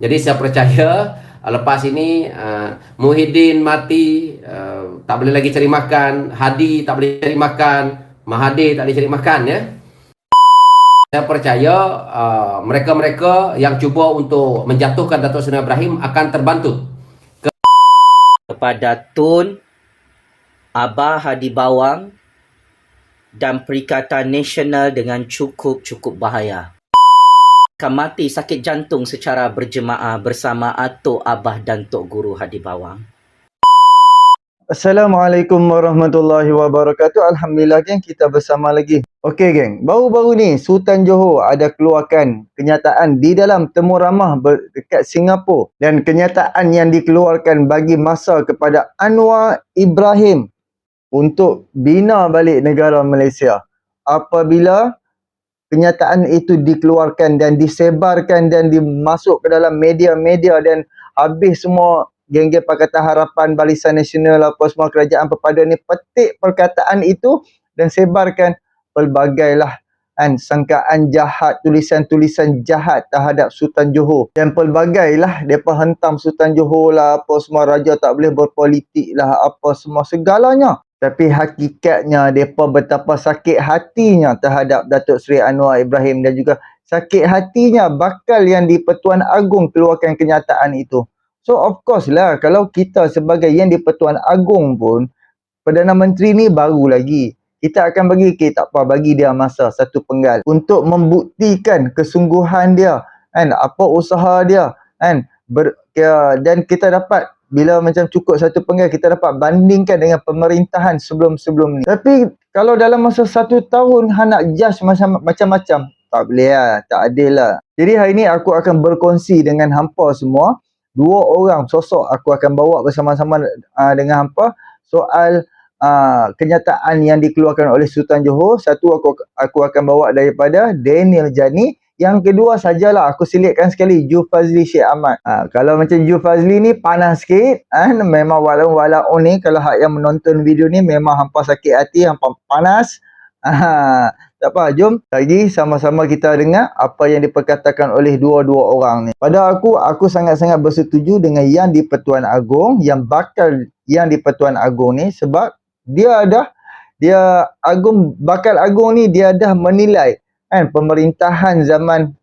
Jadi saya percaya lepas ini Muhyiddin mati, tak boleh lagi cari makan, Hadi tak boleh cari makan, Mahathir tak boleh cari makan ya. Saya percaya mereka-mereka yang cuba untuk menjatuhkan Datuk Seri Ibrahim akan terbantu. Kepada Tun, Abah Hadi Bawang dan Perikatan Nasional dengan cukup bahaya. Akan mati sakit jantung secara berjemaah bersama Atuk Abah dan Tok Guru Hadi Bawang. Assalamualaikum warahmatullahi wabarakatuh. Alhamdulillah geng, kita bersama lagi. Okey geng, baru-baru ni Sultan Johor ada keluarkan kenyataan di dalam temu ramah dekat Singapura, dan kenyataan yang dikeluarkan bagi masa kepada Anwar Ibrahim untuk bina balik negara Malaysia. Apabila kenyataan itu dikeluarkan dan disebarkan dan dimasuk ke dalam media-media dan habis semua geng-geng Pakatan Harapan, Barisan Nasional apa semua kerajaan perpaduan ni petik perkataan itu dan sebarkan pelbagailah sangkaan jahat, tulisan-tulisan jahat terhadap Sultan Johor, dan pelbagailah depa hentam Sultan Johor lah, apa semua raja tak boleh berpolitik lah, apa semua segalanya. Tapi hakikatnya mereka betapa sakit hatinya terhadap Datuk Seri Anwar Ibrahim, dan juga sakit hatinya bakal yang di-Pertuan Agong keluarkan kenyataan itu. So of course lah, kalau kita sebagai yang di-Pertuan Agong pun, Perdana Menteri ni baru lagi, kita akan bagi, tak apa, bagi dia masa 1 penggal untuk membuktikan kesungguhan dia, apa usaha dia, dan kita dapat, bila macam cukup 1 penggal, kita dapat bandingkan dengan pemerintahan sebelum-sebelum ni. Tapi kalau dalam masa 1 tahun nak judge macam-macam, tak boleh lah, tak adil lah. Jadi hari ni aku akan berkongsi dengan hampa semua, 2 orang sosok aku akan bawa bersama-sama dengan hampa soal kenyataan yang dikeluarkan oleh Sultan Johor. Satu aku akan bawa daripada Daniel Jani. Yang kedua sajalah aku selitkan sekali Jufazli Sheikh Ahmad. Kalau macam Jufazli ni panas sikit, memang walau ni kalau hak yang menonton video ni memang hampa sakit hati, hampa panas. Tak apa, jom lagi sama-sama kita dengar apa yang diperkatakan oleh dua-dua orang ni. Pada aku sangat-sangat bersetuju dengan yang di-Pertuan Agong, yang bakal yang di-Pertuan Agong ni, sebab bakal Agong ni dia dah menilai pemerintahan zaman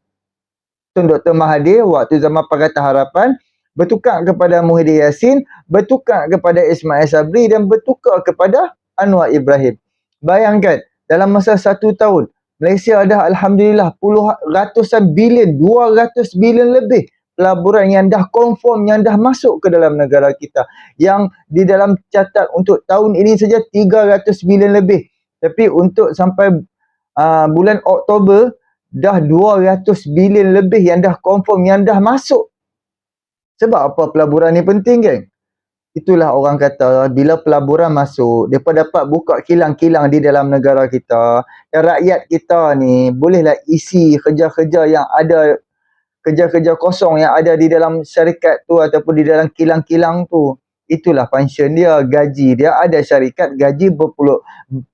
Tun Dr. Mahathir waktu zaman Pakatan Harapan, bertukar kepada Muhyiddin Yassin, bertukar kepada Ismail Sabri, dan bertukar kepada Anwar Ibrahim. Bayangkan, dalam masa 1 tahun, Malaysia dah alhamdulillah ratusan bilion, 200 bilion lebih pelaburan yang dah confirm, yang dah masuk ke dalam negara kita. Yang di dalam catat untuk tahun ini saja 300 bilion lebih. Tapi untuk sampai bulan Oktober, dah 200 bilion lebih yang dah confirm, yang dah masuk. Sebab apa pelaburan ni penting, geng? Itulah orang kata, bila pelaburan masuk, mereka dapat buka kilang-kilang di dalam negara kita, dan rakyat kita ni bolehlah isi kerja-kerja yang ada, kerja-kerja kosong yang ada di dalam syarikat tu ataupun di dalam kilang-kilang tu. Itulah pension dia, gaji dia. Ada syarikat gaji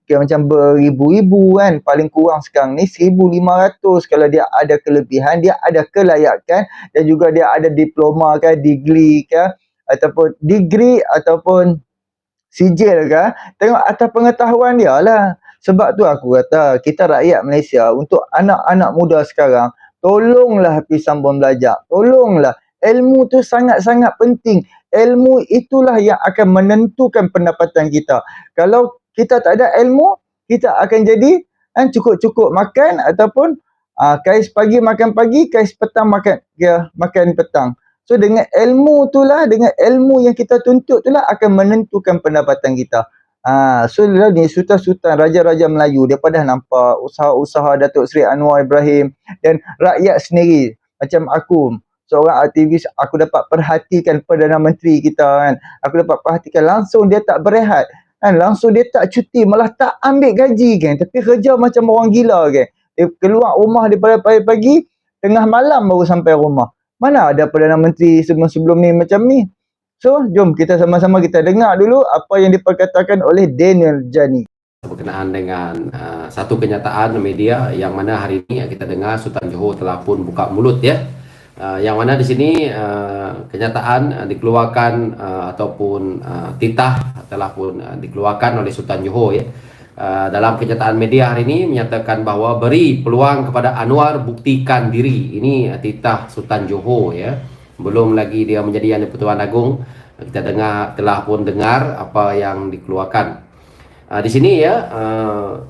macam beribu-ribu kan. Paling kurang sekarang ni 1,500. Kalau dia ada kelebihan, dia ada kelayakan, dan juga dia ada diploma ke, degree ke, ataupun degree ataupun sijil ke, tengok atas pengetahuan dia lah. Sebab tu aku kata, kita rakyat Malaysia, untuk anak-anak muda sekarang, tolonglah pergi sambung belajar. Tolonglah. Ilmu tu sangat-sangat penting. Ilmu itulah yang akan menentukan pendapatan kita. Kalau kita tak ada ilmu, kita akan jadi cukup-cukup makan, ataupun kais pagi makan pagi, kais petang makan petang. So dengan ilmu itulah, dengan ilmu yang kita tuntut itulah akan menentukan pendapatan kita. So ni sultan-sultan, raja-raja Melayu, dia dah nampak usaha-usaha Datuk Seri Anwar Ibrahim, dan rakyat sendiri. Macam aku, seorang aktivis, aku dapat perhatikan Perdana Menteri kita kan. Aku dapat perhatikan langsung dia tak berehat. Langsung dia tak cuti, malah tak ambil gaji kan. Tapi kerja macam orang gila kan. Dia keluar rumah daripada pagi-pagi, tengah malam baru sampai rumah. Mana ada Perdana Menteri sebelum-sebelum ni macam ni. So, jom kita sama-sama kita dengar dulu apa yang diperkatakan oleh Daniel Jani. Berkenaan dengan satu kenyataan media yang mana hari ini kita dengar Sultan Johor telah pun buka mulut ya, Yang mana di sini kenyataan dikeluarkan ataupun titah telah pun dikeluarkan oleh Sultan Johor ya. Dalam kenyataan media hari ini menyatakan bahawa beri peluang kepada Anwar buktikan diri. Ini titah Sultan Johor ya. Belum lagi dia menjadi Yang di-Pertuan Agong. Kita telah pun dengar apa yang dikeluarkan. Di sini ya,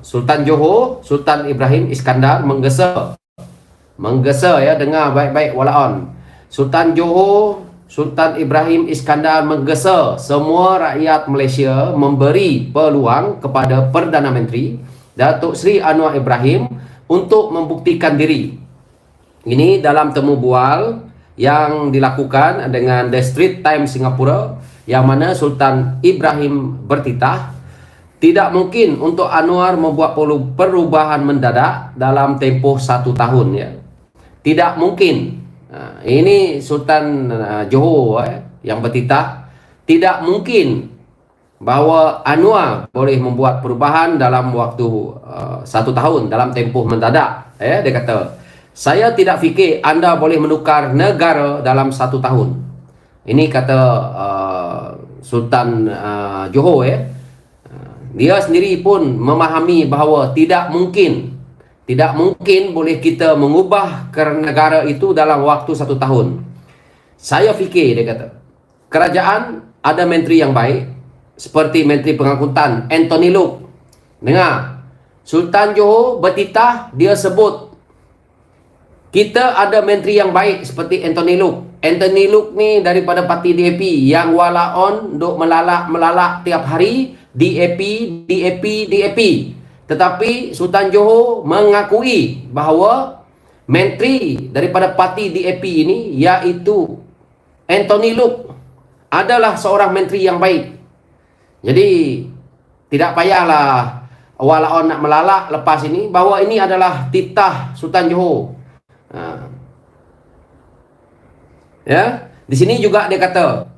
Sultan Johor, Sultan Ibrahim Iskandar menggesa ya, dengar baik-baik walaon. Sultan Johor, Sultan Ibrahim Iskandar menggesa semua rakyat Malaysia memberi peluang kepada Perdana Menteri Datuk Seri Anwar Ibrahim untuk membuktikan diri. Ini dalam temu bual yang dilakukan dengan The Straits Times Singapura, yang mana Sultan Ibrahim bertitah tidak mungkin untuk Anwar membuat perubahan mendadak dalam tempoh 1 tahun ya. Tidak mungkin. Ini Sultan Johor yang bertitah, tidak mungkin bahawa Anwar boleh membuat perubahan dalam waktu 1 tahun, dalam tempoh mendadak. Dia kata, saya tidak fikir anda boleh menukar negara dalam 1 tahun. Ini kata Sultan Johor ya. Dia sendiri pun memahami bahawa tidak mungkin boleh kita mengubah negara itu dalam waktu 1 tahun. Saya fikir, dia kata, kerajaan ada menteri yang baik seperti Menteri Pengangkutan Anthony Loke. Dengar, Sultan Johor bertitah, dia sebut kita ada menteri yang baik seperti Anthony Loke. Anthony Loke ni daripada parti DAP yang walaon duk melalak tiap hari DAP. Tetapi Sultan Johor mengakui bahawa menteri daripada parti DAP ini, iaitu Anthony Loke, adalah seorang menteri yang baik. Jadi tidak payahlah walaon nak melalak lepas ini bahawa ini adalah titah Sultan Johor. Ya, di sini juga dia kata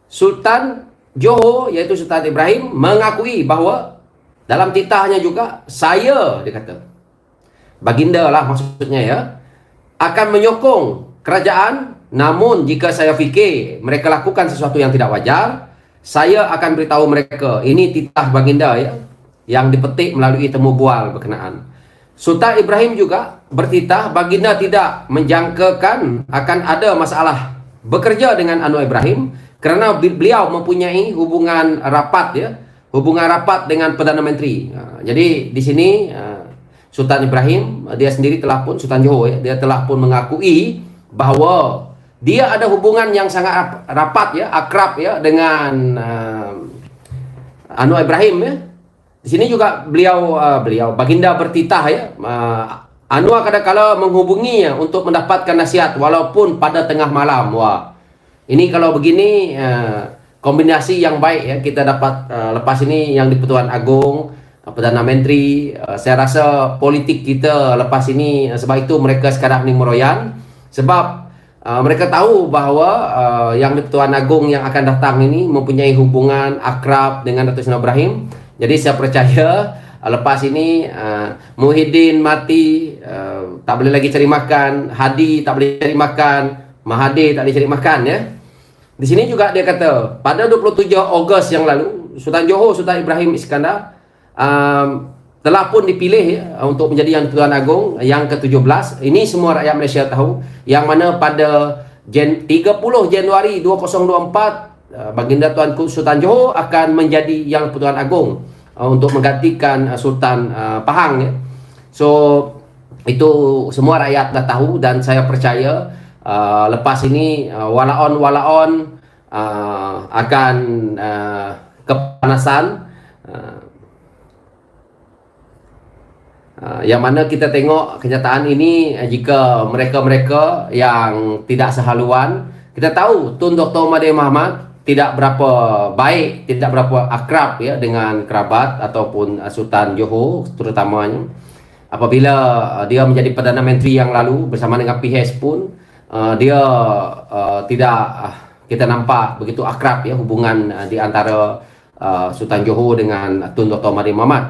Sultan Johor, iaitu Sultan Ibrahim, mengakui bahawa dalam titahnya juga, saya, dia kata, baginda lah maksudnya ya, akan menyokong kerajaan. Namun jika saya fikir mereka lakukan sesuatu yang tidak wajar, saya akan beritahu mereka. Ini titah baginda ya, yang dipetik melalui temu bual berkenaan. Sultan Ibrahim juga bertitah baginda tidak menjangkakan akan ada masalah bekerja dengan Anwar Ibrahim kerana beliau mempunyai hubungan rapat dengan Perdana Menteri. Jadi di sini Sultan Ibrahim dia sendiri telah pun, Sultan Johor ya, dia telah pun mengakui bahawa dia ada hubungan yang sangat rapat ya, akrab ya dengan Anwar Ibrahim ya. Di sini juga beliau baginda bertitah ya, Anwar kadang-kala menghubunginya untuk mendapatkan nasihat walaupun pada tengah malam. Wah, ini kalau begini kombinasi yang baik ya kita dapat lepas ini Yang di-Pertuan Agong, Perdana Menteri. Saya rasa politik kita lepas ini, sebab itu mereka sekarang ni meroyan, sebab mereka tahu bahawa Yang di-Pertuan Agong yang akan datang ini mempunyai hubungan akrab dengan Datuk Seri Ibrahim. Jadi saya percaya lepas ini Muhyiddin mati, tak boleh lagi cari makan, Hadi tak boleh cari makan, Mahathir tak boleh cari makan ya. Di sini juga dia kata pada 27 Ogos yang lalu, Sultan Johor, Sultan Ibrahim Iskandar telah pun dipilih ya, untuk menjadi Yang di-Pertuan Agong yang ke-17. Ini semua rakyat Malaysia tahu, yang mana pada 30 Januari 2024 baginda Tuanku Sultan Johor akan menjadi Yang di-Pertuan Agong untuk menggantikan Sultan Pahang ya. So itu semua rakyat dah tahu, dan saya percaya lepas ini walaon akan kepanasan, yang mana kita tengok kenyataan ini, jika mereka-mereka yang tidak sehaluan, kita tahu Tun Dr. Mahathir Mohamad tidak berapa baik, tidak berapa akrab ya dengan kerabat ataupun Sultan Johor terutamanya. Apabila dia menjadi Perdana Menteri yang lalu bersama dengan PH pun, dia tidak kita nampak begitu akrab ya hubungan di antara Sultan Johor dengan Tun Dr. Mahathir Mohamad.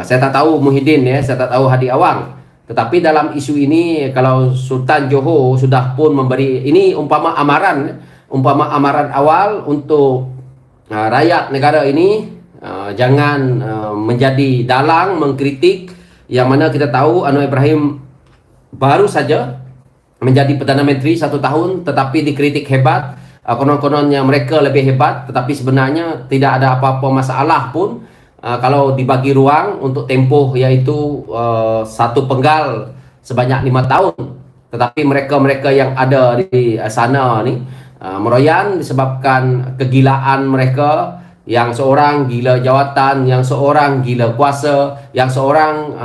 Saya tak tahu Muhyiddin ya, saya tak tahu Hadi Awang. Tetapi dalam isu ini, kalau Sultan Johor sudah pun memberi, ini umpama amaran awal untuk rakyat negara ini, jangan menjadi dalang mengkritik, yang mana kita tahu Anwar Ibrahim baru saja menjadi Perdana Menteri 1 tahun, tetapi dikritik hebat. Konon-kononnya mereka lebih hebat, tetapi sebenarnya tidak ada apa-apa masalah pun kalau dibagi ruang untuk tempoh, yaitu 1 penggal sebanyak 5 tahun. Tetapi mereka-mereka yang ada di sana ni meroyan disebabkan kegilaan mereka, yang seorang gila jawatan, yang seorang gila kuasa, yang seorang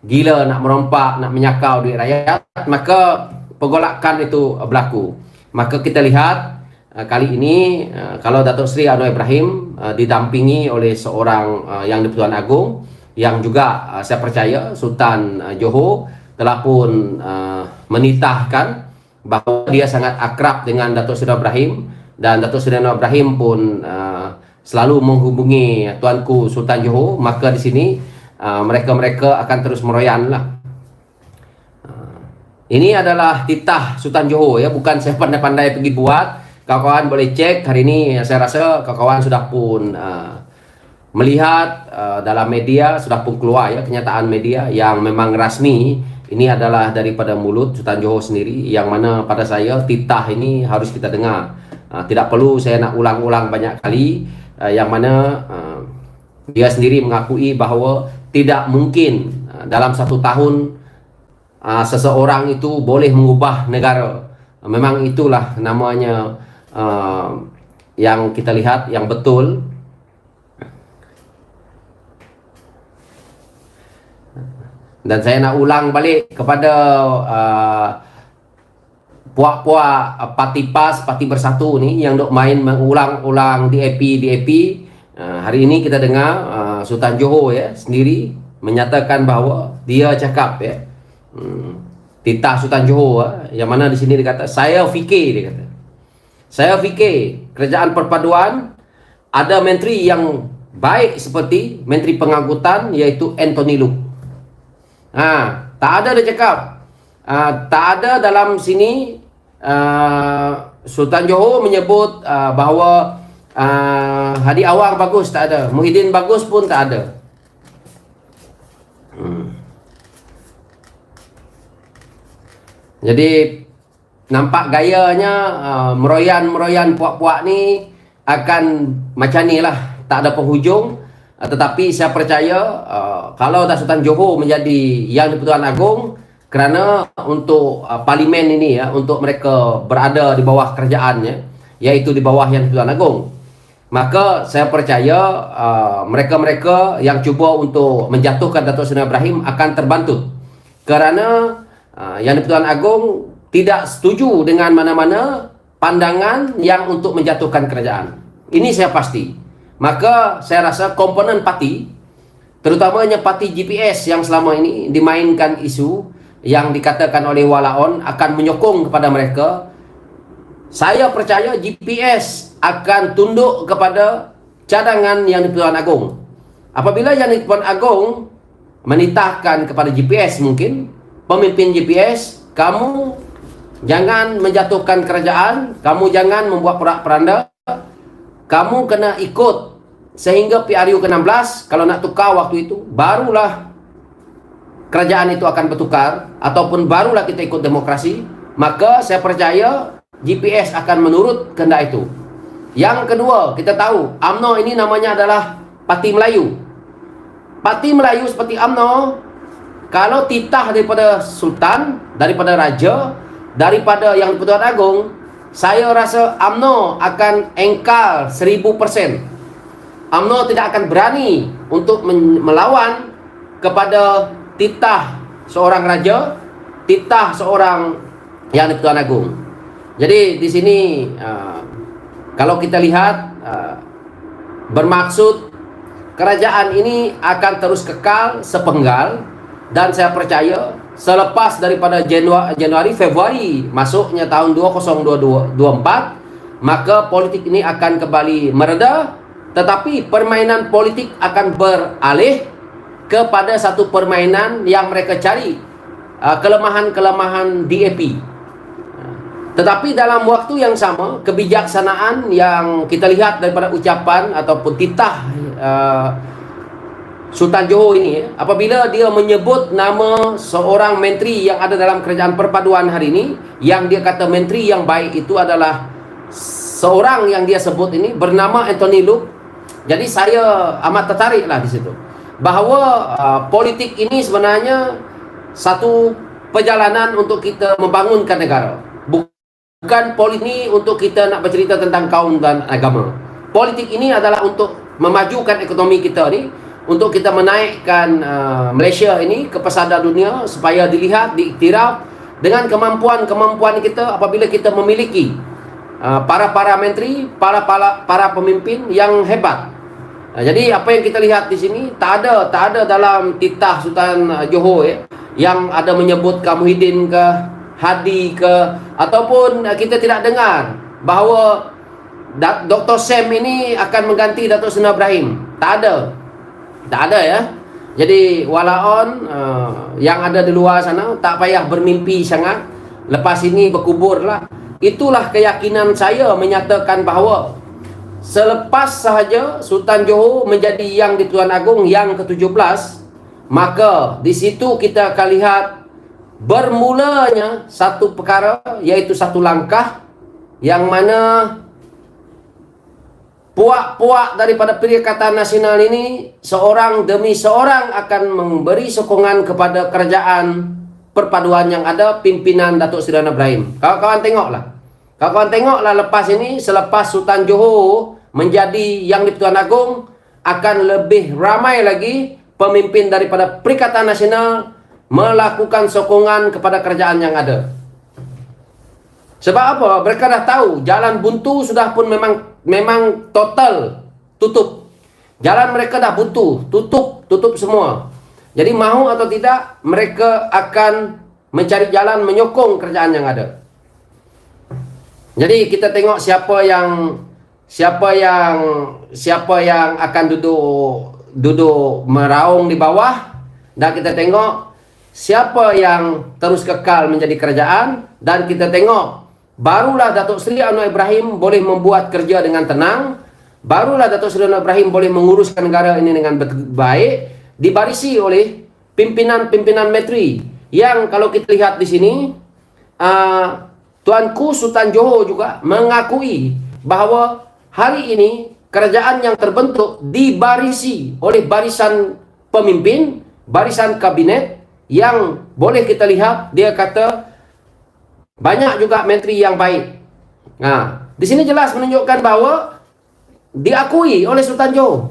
gila nak merompak, nak menyakau duit rakyat, maka pergolakan itu berlaku. Maka kita lihat kali ini kalau Datuk Seri Anwar Ibrahim didampingi oleh seorang Yang di-Pertuan Agong, yang juga saya percaya Sultan Johor telah pun menitahkan bahawa dia sangat akrab dengan Datuk Seri Ibrahim, dan Datuk Seri Anwar Ibrahim pun selalu menghubungi Tuanku Sultan Johor. Maka di sini mereka-mereka akan terus meroyan lah. Ini adalah titah Sultan Johor ya, bukan saya pandai-pandai pergi buat. Kawan-kawan boleh cek. Hari ini saya rasa kawan-kawan sudah pun melihat dalam media, sudah pun keluar ya kenyataan media yang memang rasmi. Ini adalah daripada mulut Sultan Johor sendiri, yang mana pada saya titah ini harus kita dengar. Tidak perlu saya nak ulang-ulang banyak kali, yang mana dia sendiri mengakui bahawa tidak mungkin dalam 1 tahun seseorang itu boleh mengubah negara. Memang itulah namanya yang kita lihat yang betul. Dan saya nak ulang balik kepada puak-puak parti PAS, Parti Bersatu ni yang dok main mengulang-ulang DAP. Hari ini kita dengar Sultan Johor ya sendiri menyatakan bahawa dia cakap ya, titah Sultan Johor yang mana di sini dia kata, saya fikir kerajaan perpaduan ada menteri yang baik seperti Menteri Pengangkutan, iaitu Anthony Loke. Tak ada dia cakap, tak ada dalam sini Sultan Johor menyebut bahawa Hadi Awang bagus, tak ada. Muhyiddin bagus pun tak ada. Jadi nampak gayanya meroyan puak-puak ni akan macam ni lah, tak ada penghujung. Tetapi saya percaya kalau dah Sultan Johor menjadi Yang di-Pertuan Agong, kerana untuk parlimen ini ya, untuk mereka berada di bawah kerajaannya, iaitu di bawah Yang di-Pertuan Agong, maka saya percaya mereka-mereka yang cuba untuk menjatuhkan Datuk Seri Ibrahim akan terbantu, kerana Yang di-Pertuan Agong tidak setuju dengan mana-mana pandangan yang untuk menjatuhkan kerajaan. Ini saya pasti. Maka saya rasa komponen parti, terutamanya parti GPS yang selama ini dimainkan isu yang dikatakan oleh Walaon akan menyokong kepada mereka. Saya percaya GPS akan tunduk kepada cadangan Yang di-Pertuan Agong. Apabila Yang di-Pertuan Agong menitahkan kepada GPS, mungkin pemimpin GPS, kamu jangan menjatuhkan kerajaan, kamu jangan membuat porak-poranda, kamu kena ikut sehingga PRU ke-16. Kalau nak tukar waktu itu, barulah kerajaan itu akan bertukar, ataupun barulah kita ikut demokrasi. Maka saya percaya GPS akan menurut kehendak itu. Yang kedua, kita tahu UMNO ini namanya adalah Parti Melayu. Parti Melayu seperti UMNO, kalau titah daripada Sultan, daripada Raja, daripada Yang di-Pertuan Agong, saya rasa UMNO akan engkar 1000%. UMNO tidak akan berani untuk melawan kepada titah seorang raja, titah seorang Yang di-Pertuan Agong. Jadi di sini kalau kita lihat, bermaksud kerajaan ini akan terus kekal sepenggal. Dan saya percaya selepas daripada Januari, Februari masuknya tahun 2024, maka politik ini akan kembali mereda, tetapi permainan politik akan beralih kepada satu permainan yang mereka cari, kelemahan-kelemahan DAP. Tetapi dalam waktu yang sama, kebijaksanaan yang kita lihat daripada ucapan ataupun titah Sultan Johor ini, apabila dia menyebut nama seorang menteri yang ada dalam kerajaan perpaduan hari ini, yang dia kata menteri yang baik itu adalah seorang yang dia sebut ini bernama Anthony Loke. Jadi saya amat tertariklah di situ bahawa politik ini sebenarnya satu perjalanan untuk kita membangunkan negara. Bukan politik ini untuk kita nak bercerita tentang kaum dan agama. Politik ini adalah untuk memajukan ekonomi kita ni, untuk kita menaikkan Malaysia ini ke pesada dunia supaya dilihat, diiktiraf dengan kemampuan-kemampuan kita apabila kita memiliki para menteri, para pemimpin yang hebat. Jadi apa yang kita lihat di sini tak ada dalam titah Sultan Johor yang ada menyebutkan Muhyiddin ke Hadi ke, ataupun kita tidak dengar bahawa Dr. Sam ini akan mengganti Datuk Seri Ibrahim. Tak ada ya. Jadi walaon yang ada di luar sana tak payah bermimpi sangat, lepas ini berkuburlah. Itulah keyakinan saya menyatakan bahawa selepas sahaja Sultan Johor menjadi Yang di-Pertuan Agong yang ke-17, maka di situ kita akan lihat bermulanya satu perkara, iaitu satu langkah yang mana puak-puak daripada Perikatan Nasional ini seorang demi seorang akan memberi sokongan kepada kerajaan perpaduan yang ada pimpinan Datuk Seri Ibrahim. Kawan-kawan tengoklah lepas ini, selepas Sultan Johor menjadi Yang di-Pertuan Agong, akan lebih ramai lagi pemimpin daripada Perikatan Nasional melakukan sokongan kepada kerajaan yang ada. Sebab apa? Mereka dah tahu jalan buntu sudah pun memang total tutup. Jalan mereka dah buntu, tutup semua. Jadi mahu atau tidak, mereka akan mencari jalan menyokong kerajaan yang ada. Jadi kita tengok siapa yang akan duduk meraung di bawah, dan kita tengok siapa yang terus kekal menjadi kerajaan, dan kita tengok barulah Datuk Seri Anwar Ibrahim boleh membuat kerja dengan tenang, barulah Datuk Seri Anwar Ibrahim boleh menguruskan negara ini dengan baik, dibarisi oleh pimpinan-pimpinan menteri yang kalau kita lihat di sini, Tuanku Sultan Johor juga mengakui bahawa hari ini kerajaan yang terbentuk dibarisi oleh barisan pemimpin, barisan kabinet yang boleh kita lihat, dia kata banyak juga menteri yang baik. Di sini jelas menunjukkan bahawa diakui oleh Sultan Johor.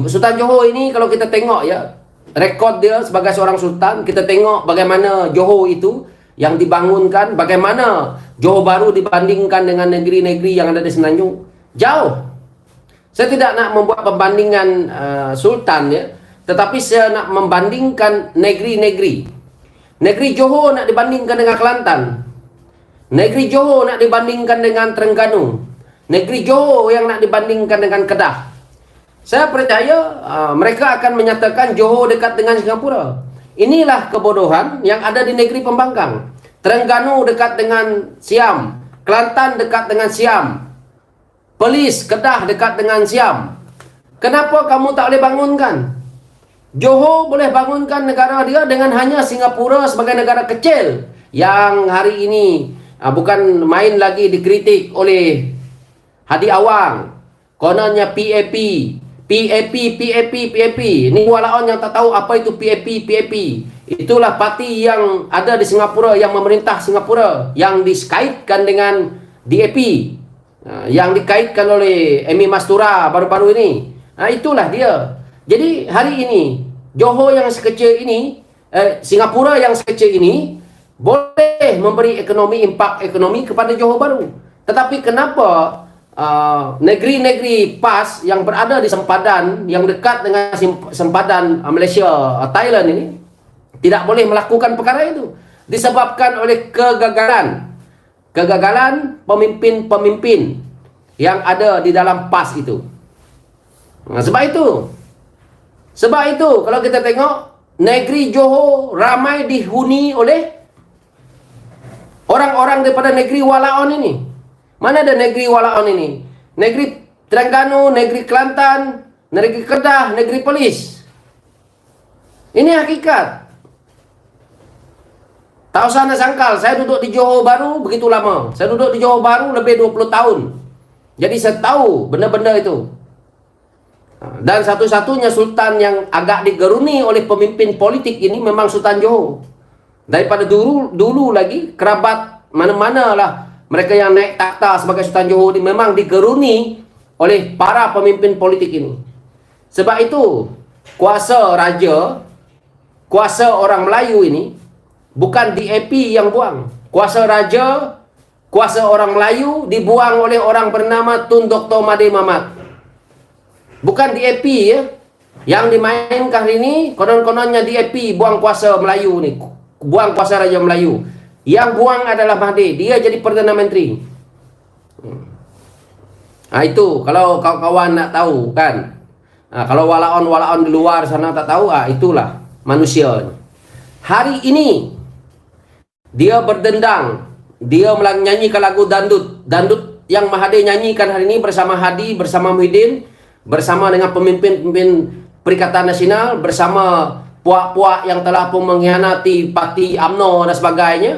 Sultan Johor ini kalau kita tengok ya, rekod dia sebagai seorang sultan, kita tengok bagaimana Johor itu yang dibangunkan, bagaimana Johor Bahru dibandingkan dengan negeri-negeri yang ada di Semenanjung. Jauh. Saya tidak nak membuat pembandingan sultan ya, tetapi saya nak membandingkan negeri-negeri. Negeri Johor nak dibandingkan dengan Kelantan. Negeri Johor nak dibandingkan dengan Terengganu. Negeri Johor yang nak dibandingkan dengan Kedah. Saya percaya mereka akan menyatakan Johor dekat dengan Singapura. Inilah kebodohan yang ada di negeri pembangkang. Terengganu dekat dengan Siam. Kelantan dekat dengan Siam. Perlis, Kedah dekat dengan Siam. Kenapa kamu tak boleh bangunkan? Johor boleh bangunkan negara dia dengan hanya Singapura sebagai negara kecil yang hari ini bukan main lagi dikritik oleh Hadi Awang. Kononnya PAP. Ini walaupun yang tak tahu apa itu PAP. Itulah parti yang ada di Singapura, yang memerintah Singapura, yang dikaitkan dengan DAP, yang dikaitkan oleh Amy Mastura baru-baru ini. Itulah dia. Jadi hari ini Johor yang sekecil ini, Singapura yang sekecil ini boleh memberi impak ekonomi kepada Johor Bahru. Tetapi kenapa negeri-negeri PAS yang berada di sempadan, yang dekat dengan sempadan Malaysia, Thailand ini tidak boleh melakukan perkara itu? Disebabkan oleh kegagalan pemimpin-pemimpin yang ada di dalam PAS itu. Sebab itu kalau kita tengok negeri Johor ramai dihuni oleh orang-orang daripada negeri Walaon ini. Mana ada negeri Walaon ini? Negeri Terengganu, negeri Kelantan, negeri Kedah, negeri Perlis. Ini hakikat. Tak usah nak sangkal, saya duduk di Johor Bahru begitu lama. Saya duduk di Johor Bahru lebih 20 tahun. Jadi saya tahu benda-benda itu. Dan satu-satunya sultan yang agak digeruni oleh pemimpin politik ini memang Sultan Johor. Daripada dulu lagi, kerabat mana-mana lah mereka yang naik takhta sebagai Sultan Johor ini memang digeruni oleh para pemimpin politik ini. Sebab itu, kuasa raja, kuasa orang Melayu ini bukan DAP yang buang. Kuasa raja, kuasa orang Melayu dibuang oleh orang bernama Tun Dr. Mahathir Mohamad. Bukan DAP ya. Yang dimainkan hari ini, konon-kononnya DAP buang kuasa Melayu ni. Buang kuasa Raja Melayu. Yang buang adalah Mahathir. Dia jadi Perdana Menteri. Itu kalau kawan-kawan nak tahu kan. Kalau walaon-walaon di luar sana tak tahu, itulah manusia. Hari ini dia berdendang, dia menyanyikan lagu dandut. Dandut yang Mahathir nyanyikan hari ini bersama Hadi, bersama Muhyiddin, bersama dengan pemimpin-pemimpin Perikatan Nasional, bersama puak-puak yang telah pun mengkhianati parti UMNO dan sebagainya,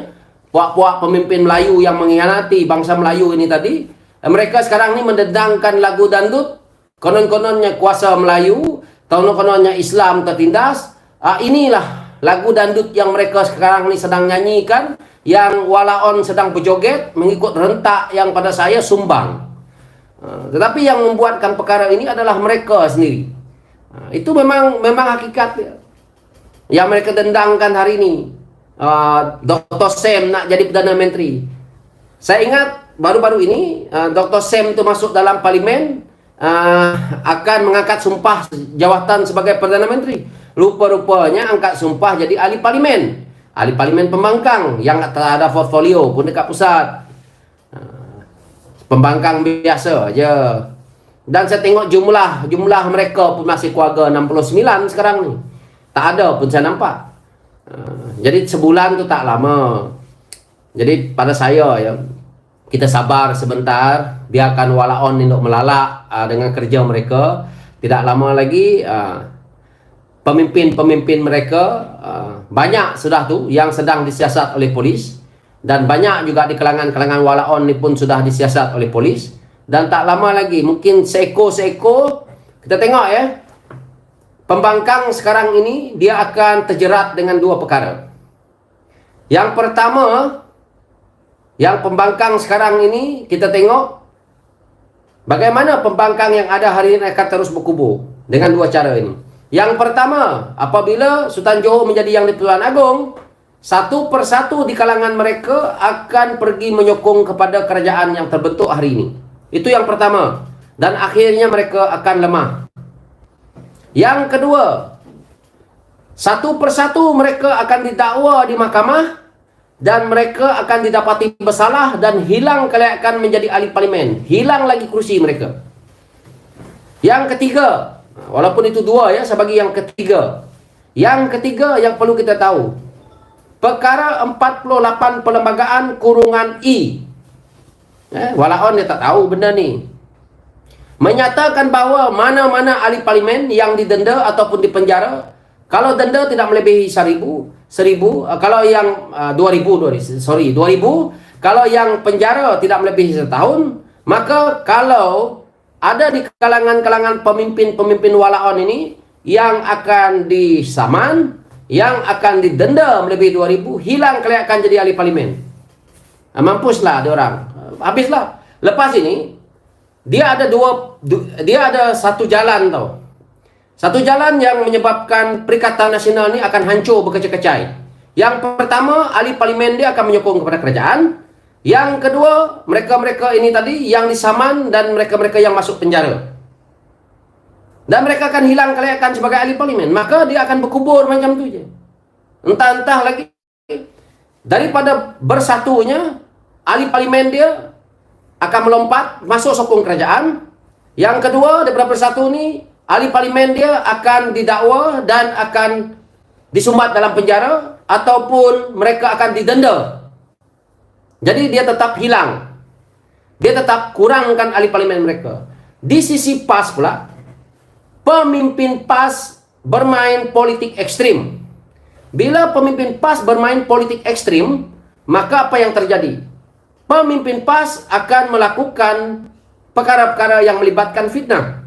puak-puak pemimpin Melayu yang mengkhianati bangsa Melayu ini tadi. Mereka sekarang ini mendendangkan lagu dandut, konon-kononnya kuasa Melayu, konon-kononnya Islam tertindas. Inilah lagu dandut yang mereka sekarang ni sedang nyanyikan, yang walaon sedang berjoget mengikut rentak yang pada saya sumbang. Tetapi yang membuatkan perkara ini adalah mereka sendiri. Itu memang hakikat yang mereka dendangkan hari ini. Dr. Sam nak jadi Perdana Menteri. Saya ingat baru-baru ini Dr. Sam itu masuk dalam parlimen, akan mengangkat sumpah jawatan sebagai Perdana Menteri. Rupa-rupanya angkat sumpah jadi ahli parlimen. Ahli parlimen pembangkang yang tak ada portfolio pun dekat pusat. Pembangkang biasa je. Dan saya tengok jumlah mereka pun masih keluarga 69 sekarang ni. Tak ada pun saya nampak. Jadi sebulan tu tak lama. Jadi pada saya ya, kita sabar sebentar, biarkan walaon ni untuk melalak dengan kerja mereka. Tidak lama lagi pemimpin-pemimpin mereka banyak sudah tu yang sedang disiasat oleh polis, dan banyak juga di kalangan walaon ni pun sudah disiasat oleh polis. Dan tak lama lagi, mungkin seekor-seekor, kita tengok ya, pembangkang sekarang ini dia akan terjerat dengan dua perkara. Yang pertama, yang pembangkang sekarang ini kita tengok bagaimana pembangkang yang ada hari ini akan terus berkubur dengan dua cara ini. Yang pertama, apabila Sultan Johor menjadi Yang di-Pertuan Agong, satu persatu di kalangan mereka akan pergi menyokong kepada kerajaan yang terbentuk hari ini. Itu yang pertama. Dan akhirnya mereka akan lemah. Yang kedua, satu persatu mereka akan didakwa di mahkamah, dan mereka akan didapati bersalah dan hilang kelayakan menjadi ahli parlimen. Hilang lagi kursi mereka. Yang ketiga, walaupun itu dua ya, saya bagi yang ketiga. Yang ketiga yang perlu kita tahu, perkara 48 perlembagaan kurungan I. Walaupun dia tak tahu benda ni, menyatakan bahawa mana-mana ahli parlimen yang didenda ataupun dipenjara, kalau denda tidak melebihi 1,000, kalau yang 2,000, kalau yang penjara tidak melebihi setahun, maka kalau ada di kalangan pemimpin-pemimpin walaon ini yang akan disaman, yang akan didenda melebihi 2,000, hilang kelayakan jadi ahli parlimen. Mampuslah dia orang. Habislah. Lepas ini dia ada satu jalan tau. Satu jalan yang menyebabkan Perikatan Nasional ni akan hancur berkecai-kecai. Yang pertama, ahli parlimen dia akan menyokong kepada kerajaan. Yang kedua, mereka-mereka ini tadi yang disaman dan mereka-mereka yang masuk penjara. Dan mereka akan hilang kelayakan sebagai ahli parlimen. Maka dia akan berkubur macam tu je. Entah-entah lagi. Daripada bersatunya, ahli parlimen dia akan melompat masuk sokong kerajaan. Yang kedua, daripada bersatu ni, ahli parlimen dia akan didakwa dan akan disumbat dalam penjara ataupun mereka akan didenda. Jadi dia tetap hilang. Dia tetap kurangkan ahli parlimen mereka. Di sisi PAS pula, pemimpin PAS bermain politik ekstrim. Bila pemimpin PAS bermain politik ekstrim, maka apa yang terjadi? Pemimpin PAS akan melakukan perkara-perkara yang melibatkan fitnah.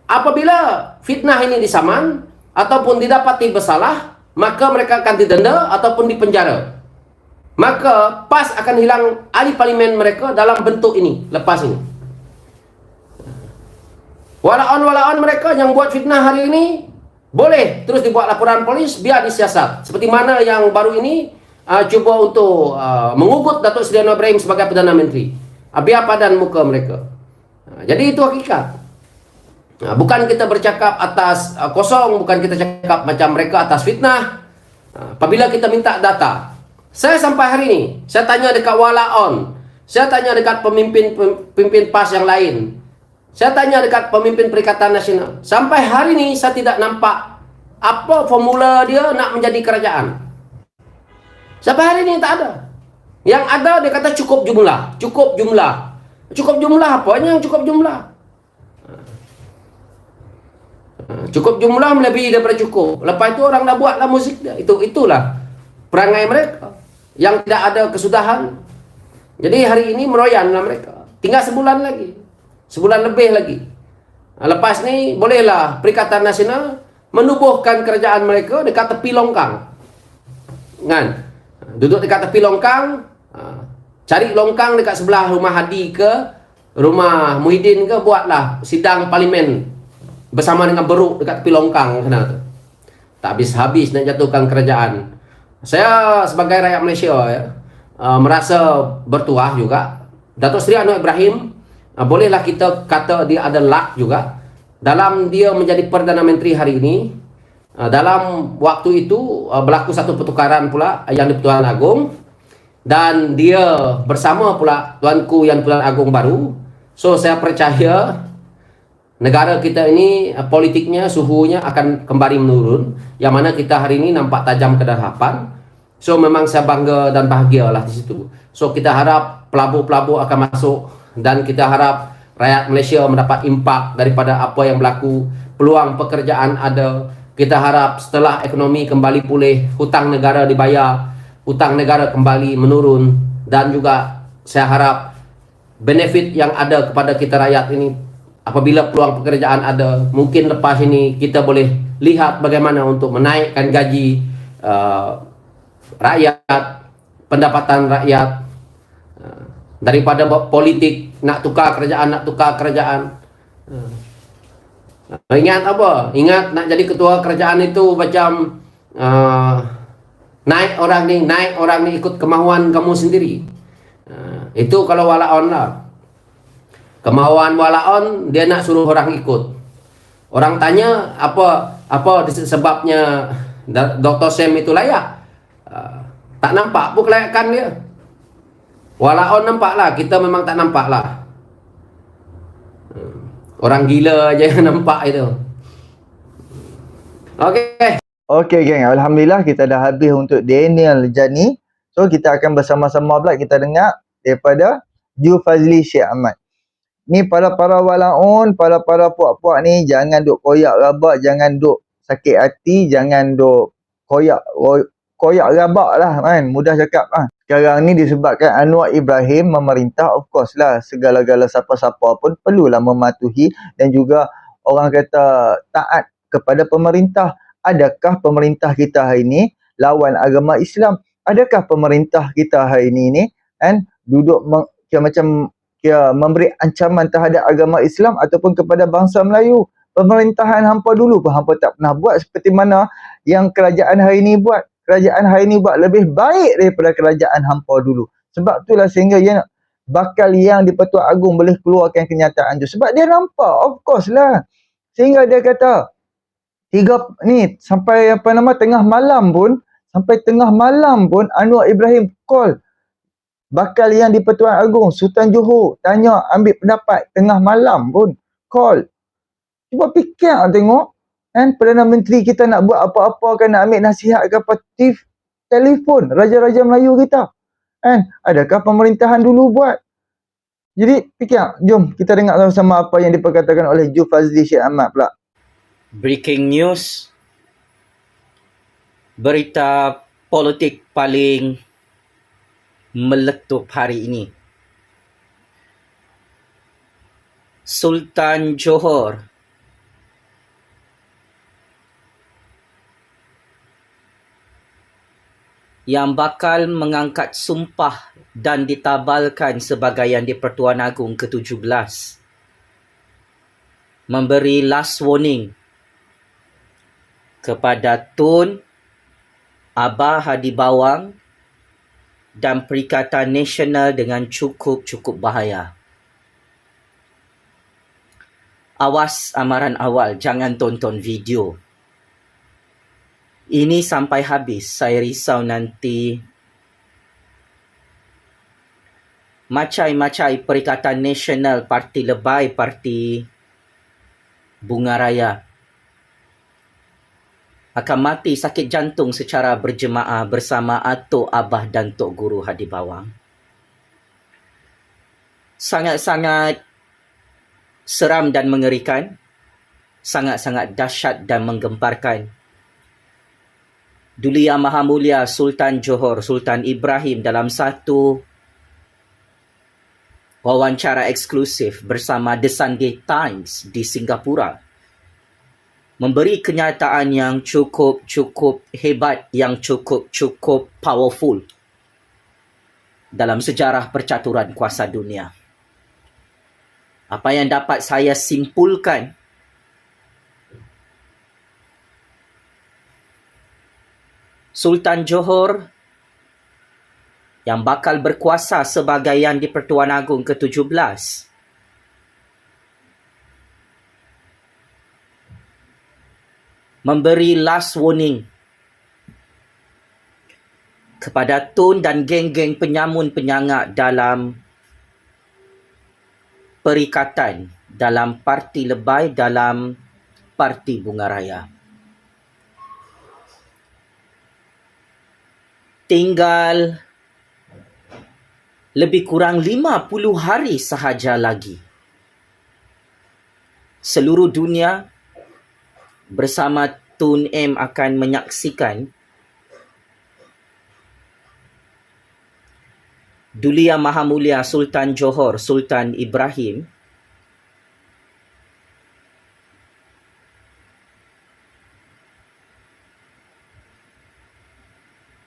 Apabila fitnah ini disaman ataupun didapati bersalah, maka mereka akan didenda ataupun dipenjara. Maka PAS akan hilang ahli parlimen mereka dalam bentuk ini, lepas ini. Walaon-walaon mereka yang buat fitnah hari ini, boleh terus dibuat laporan polis, biar disiasat. Seperti mana yang baru ini cuba untuk mengugut Datuk Seri Anwar Ibrahim sebagai Perdana Menteri. Biar padan muka mereka. Jadi itu hakikat. Bukan kita bercakap atas kosong, bukan kita cakap macam mereka atas fitnah. Apabila kita minta data, saya sampai hari ini, saya tanya dekat Walaon, saya tanya dekat pemimpin PAS yang lain, saya tanya dekat pemimpin Perikatan Nasional. Sampai hari ini saya tidak nampak apa formula dia nak menjadi kerajaan. Sampai hari ini tak ada. Yang ada dia kata cukup jumlah, cukup jumlah. Cukup jumlah apanya yang cukup jumlah? Cukup jumlah melebihi daripada cukup. Lepas itu orang dah buatlah muzik dia. Itulah perangai mereka yang tidak ada kesudahan. Jadi hari ini meroyanlah mereka. Tinggal sebulan lagi. Sebulan lebih lagi. Lepas ni bolehlah Perikatan Nasional menubuhkan kerajaan mereka dekat tepi longkang. Kan? Duduk dekat tepi longkang, cari longkang dekat sebelah rumah Hadi ke, rumah Muhyiddin ke, buatlah sidang parlimen bersama dengan beruk dekat tepi longkang sana tu. Tak habis-habis nak jatuhkan kerajaan. Saya sebagai rakyat Malaysia merasa bertuah juga. Datuk Seri Anwar Ibrahim, bolehlah kita kata dia ada luck juga dalam dia menjadi Perdana Menteri hari ini. Dalam waktu itu berlaku satu pertukaran pula Yang di-Pertuan Agong, dan dia bersama pula Tuanku Yang di-Pertuan Agong baru. So saya percaya negara kita ini politiknya, suhunya akan kembali menurun, yang mana kita hari ini nampak tajam kedarhapan. So memang saya bangga dan bahagialah di situ. So kita harap pelabur-pelabur akan masuk, dan kita harap rakyat Malaysia mendapat impak daripada apa yang berlaku. Peluang pekerjaan ada. Kita harap setelah ekonomi kembali pulih, hutang negara dibayar, hutang negara kembali menurun, dan juga saya harap benefit yang ada kepada kita rakyat ini, apabila peluang pekerjaan ada, mungkin lepas ini kita boleh lihat bagaimana untuk menaikkan gaji rakyat, pendapatan rakyat, daripada politik nak tukar kerajaan. Ingat apa? Ingat nak jadi ketua kerajaan itu macam naik orang ni ikut kemahuan kamu sendiri. Itu kalau Walaon lah. Kemauan Walaon, dia nak suruh orang ikut. Orang tanya apa sebabnya Dr. Sam itu layak. Tak nampak pun kelayakan dia. Walaon nampak lah, kita memang tak nampak lah. Orang gila aja yang nampak itu. Okey. Okey geng, alhamdulillah kita dah habis untuk Daniel Jani. So kita akan bersama-sama pula kita dengar daripada Ju Fazli Sheikh Ahmad. Ni para walaon, para puak-puak ni jangan duk koyak rabak, jangan duk sakit hati, jangan duk koyak rabak lah kan, mudah cakap lah. Sekarang ni disebabkan Anwar Ibrahim memerintah, of course lah segala-gala siapa-siapa pun perlulah mematuhi dan juga orang kata taat kepada pemerintah. Adakah pemerintah kita hari ni lawan agama Islam? Adakah pemerintah kita hari ni kan duduk macam memberi ancaman terhadap agama Islam ataupun kepada bangsa Melayu? Pemerintahan hampa dulu pun hampa tak pernah buat seperti mana yang kerajaan hari ni buat. Kerajaan hari ni buat lebih baik daripada kerajaan hampa dulu. Sebab itulah sehingga bakal yang di-Pertuan Agong boleh keluarkan kenyataan tu. Sebab dia nampak, of course lah. Sehingga dia kata sampai tengah malam pun Anwar Ibrahim call bakal yang di-Pertuan Agong Sultan Johor, tanya ambil pendapat tengah malam pun call. Cuba fikir tengok Kan Perdana Menteri kita nak buat apa-apa kan, nak ambil nasihat ke apa, telefon Raja-Raja Melayu kita. Kan? Adakah pemerintahan dulu buat? Jadi fikir, jom kita dengar sama-sama apa yang diperkatakan oleh Ju Fazli Syed Ahmad pula. Breaking news. Berita politik paling meletup hari ini. Sultan Johor yang bakal mengangkat sumpah dan ditabalkan sebagai Yang di-Pertuan Agong ke-17 memberi last warning kepada Tun, Abah Hadi Bawang dan Perikatan Nasional dengan cukup bahaya. Awas amaran awal, jangan tonton video. Ini sampai habis, saya risau nanti macai-macai Perikatan Nasional, Parti Lebay, Parti Bunga Raya akan mati sakit jantung secara berjemaah bersama Atuk Abah dan Tok Guru Hadi Bawang. Sangat-sangat seram dan mengerikan, sangat-sangat dahsyat dan menggemparkan. Duli Yang Maha Mulia Sultan Johor, Sultan Ibrahim dalam satu wawancara eksklusif bersama The Sunday Times di Singapura memberi kenyataan yang cukup hebat, yang cukup powerful dalam sejarah percaturan kuasa dunia. Apa yang dapat saya simpulkan, Sultan Johor yang bakal berkuasa sebagai Yang di-Pertuan Agong ke-17 memberi last warning kepada Tun dan geng-geng penyamun penyangak dalam perikatan, dalam Parti Lebay, dalam Parti Bunga Raya. Tinggal lebih kurang 50 hari sahaja lagi. Seluruh dunia bersama Tun M akan menyaksikan Duli Yang Maha Mulia Sultan Johor, Sultan Ibrahim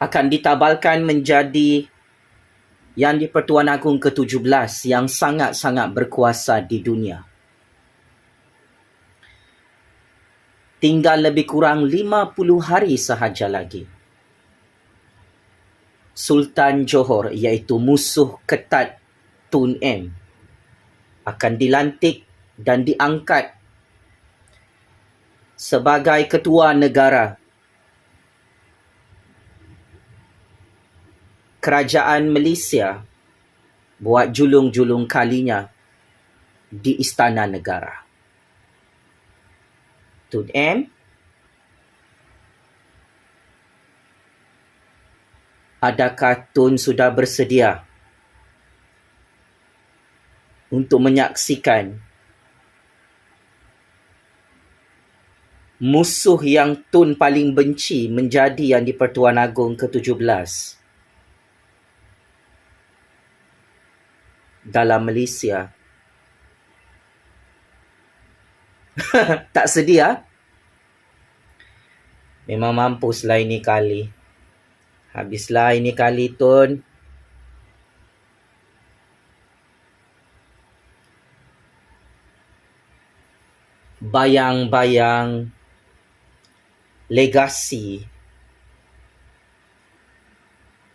akan ditabalkan menjadi Yang di-Pertuan Agong ke-17 yang sangat-sangat berkuasa di dunia. Tinggal lebih kurang 50 hari sahaja lagi. Sultan Johor, iaitu musuh ketat Tun M, akan dilantik dan diangkat sebagai ketua negara Kerajaan Malaysia buat julung-julung kalinya di Istana Negara. Tun M adakah Tun sudah bersedia untuk menyaksikan musuh yang Tun paling benci menjadi Yang di-Pertuan Agong ke-17 dalam Malaysia? Tak sedia? Memang mampuslah ini kali. Habislah ini kali, Tun. Bayang-bayang legasi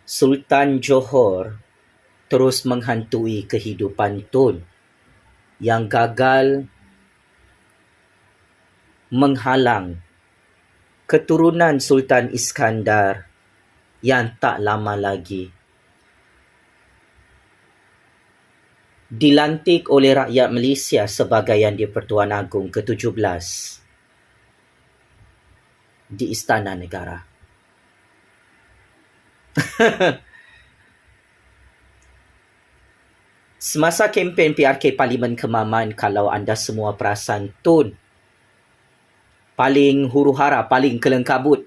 Sultan Johor terus menghantui kehidupan Tun yang gagal menghalang keturunan Sultan Iskandar yang tak lama lagi dilantik oleh rakyat Malaysia sebagai Yang di-Pertuan Agong ke-17. di Istana Negara. Semasa kempen PRK Parlimen Kemaman, kalau anda semua perasan, Tun paling huru-hara, paling kelengkabut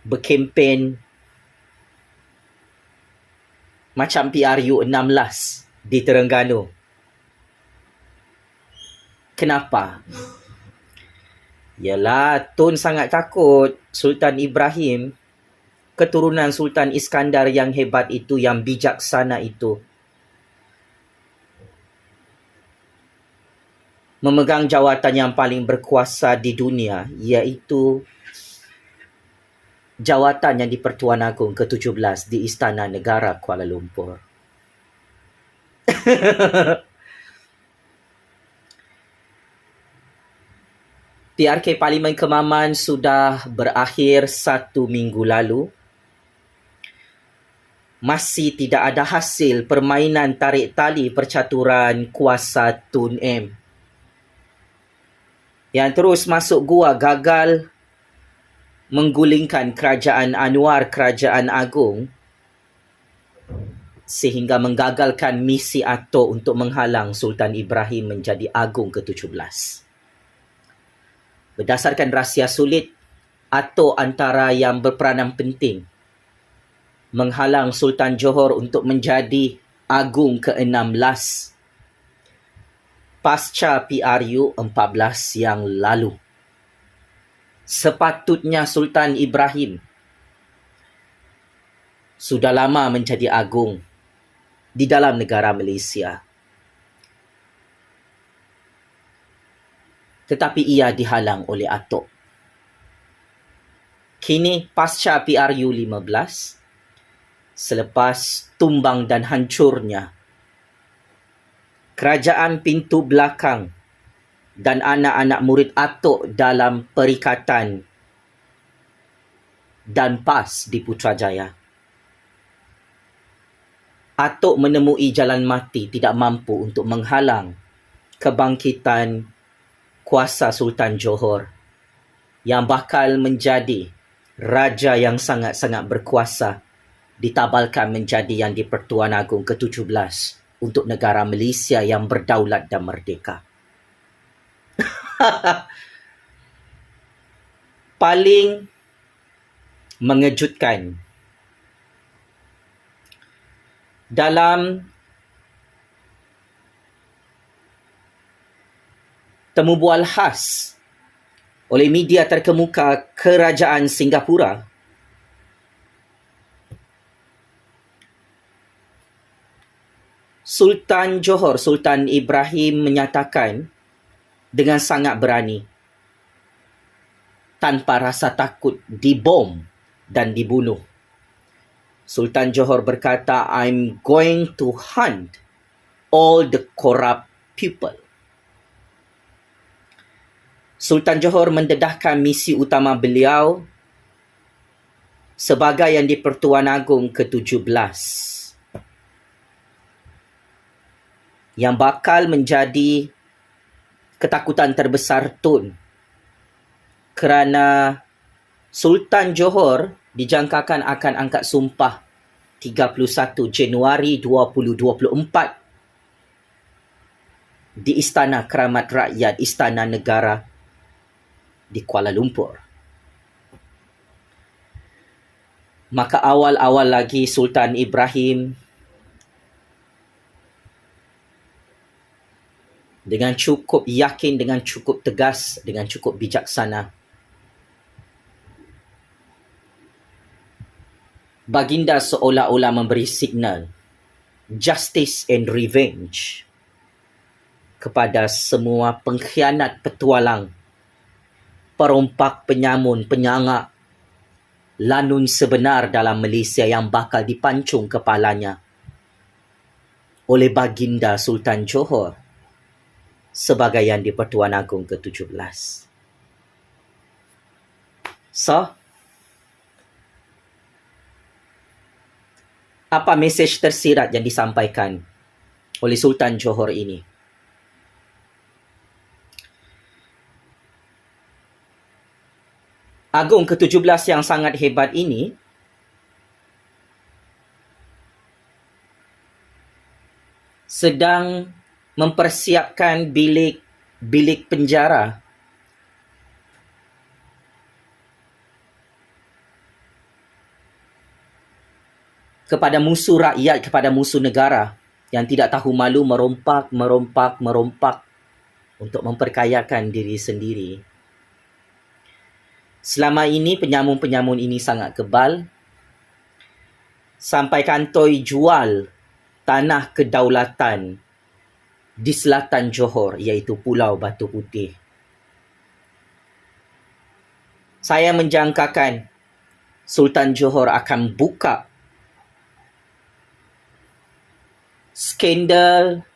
berkempen macam PRU 16 di Terengganu. Kenapa? Yalah, Tun sangat takut Sultan Ibrahim, keturunan Sultan Iskandar yang hebat itu, yang bijaksana itu, memegang jawatan yang paling berkuasa di dunia, iaitu jawatan yang di Pertuan Agong ke-17 di Istana Negara Kuala Lumpur. PRK Parlimen Kemaman sudah berakhir 1 minggu lalu. Masih tidak ada hasil permainan tarik tali percaturan kuasa Tun M, yang terus masuk gua gagal menggulingkan kerajaan Anwar, Kerajaan Agong, sehingga menggagalkan misi Atok untuk menghalang Sultan Ibrahim menjadi Agong ke-17. Berdasarkan rahsia sulit, Atok antara yang berperanan penting menghalang Sultan Johor untuk menjadi Agong ke-16 pasca PRU 14 yang lalu. Sepatutnya Sultan Ibrahim sudah lama menjadi Agong di dalam negara Malaysia. Tetapi ia dihalang oleh Atok. Kini pasca PRU 15, selepas tumbang dan hancurnya kerajaan pintu belakang dan anak-anak murid Atok dalam perikatan dan PAS di Putrajaya, Atok menemui jalan mati, tidak mampu untuk menghalang kebangkitan kuasa Sultan Johor yang bakal menjadi raja yang sangat-sangat berkuasa, ditabalkan menjadi yang di Pertuan Agong ke-17 untuk negara Malaysia yang berdaulat dan merdeka. Paling mengejutkan, dalam temu bual khas oleh media terkemuka Kerajaan Singapura, Sultan Johor, Sultan Ibrahim menyatakan dengan sangat berani, tanpa rasa takut dibom dan dibunuh. Sultan Johor berkata, "I'm going to hunt all the corrupt people." Sultan Johor mendedahkan misi utama beliau sebagai yang di Pertuan Agong ke-17 yang bakal menjadi ketakutan terbesar Tun, kerana Sultan Johor dijangkakan akan angkat sumpah 31 Januari 2024 di Istana Keramat Rakyat, Istana Negara di Kuala Lumpur. Maka awal-awal lagi Sultan Ibrahim dengan cukup yakin, dengan cukup tegas, dengan cukup bijaksana, baginda seolah-olah memberi signal justice and revenge kepada semua pengkhianat petualang, perompak, penyamun, penyangak, lanun sebenar dalam Malaysia yang bakal dipancung kepalanya oleh baginda Sultan Johor sebagai yang di Pertuan Agong ke-17. So, apa mesej tersirat yang disampaikan oleh Sultan Johor ini? Agong ke-17 yang sangat hebat ini sedang mempersiapkan bilik penjara kepada musuh rakyat, kepada musuh negara yang tidak tahu malu merompak untuk memperkayakan diri sendiri. Selama ini penyamun-penyamun ini sangat kebal sampai kantoi jual tanah kedaulatan di selatan Johor, iaitu Pulau Batu Putih. Saya menjangkakan Sultan Johor akan buka skandal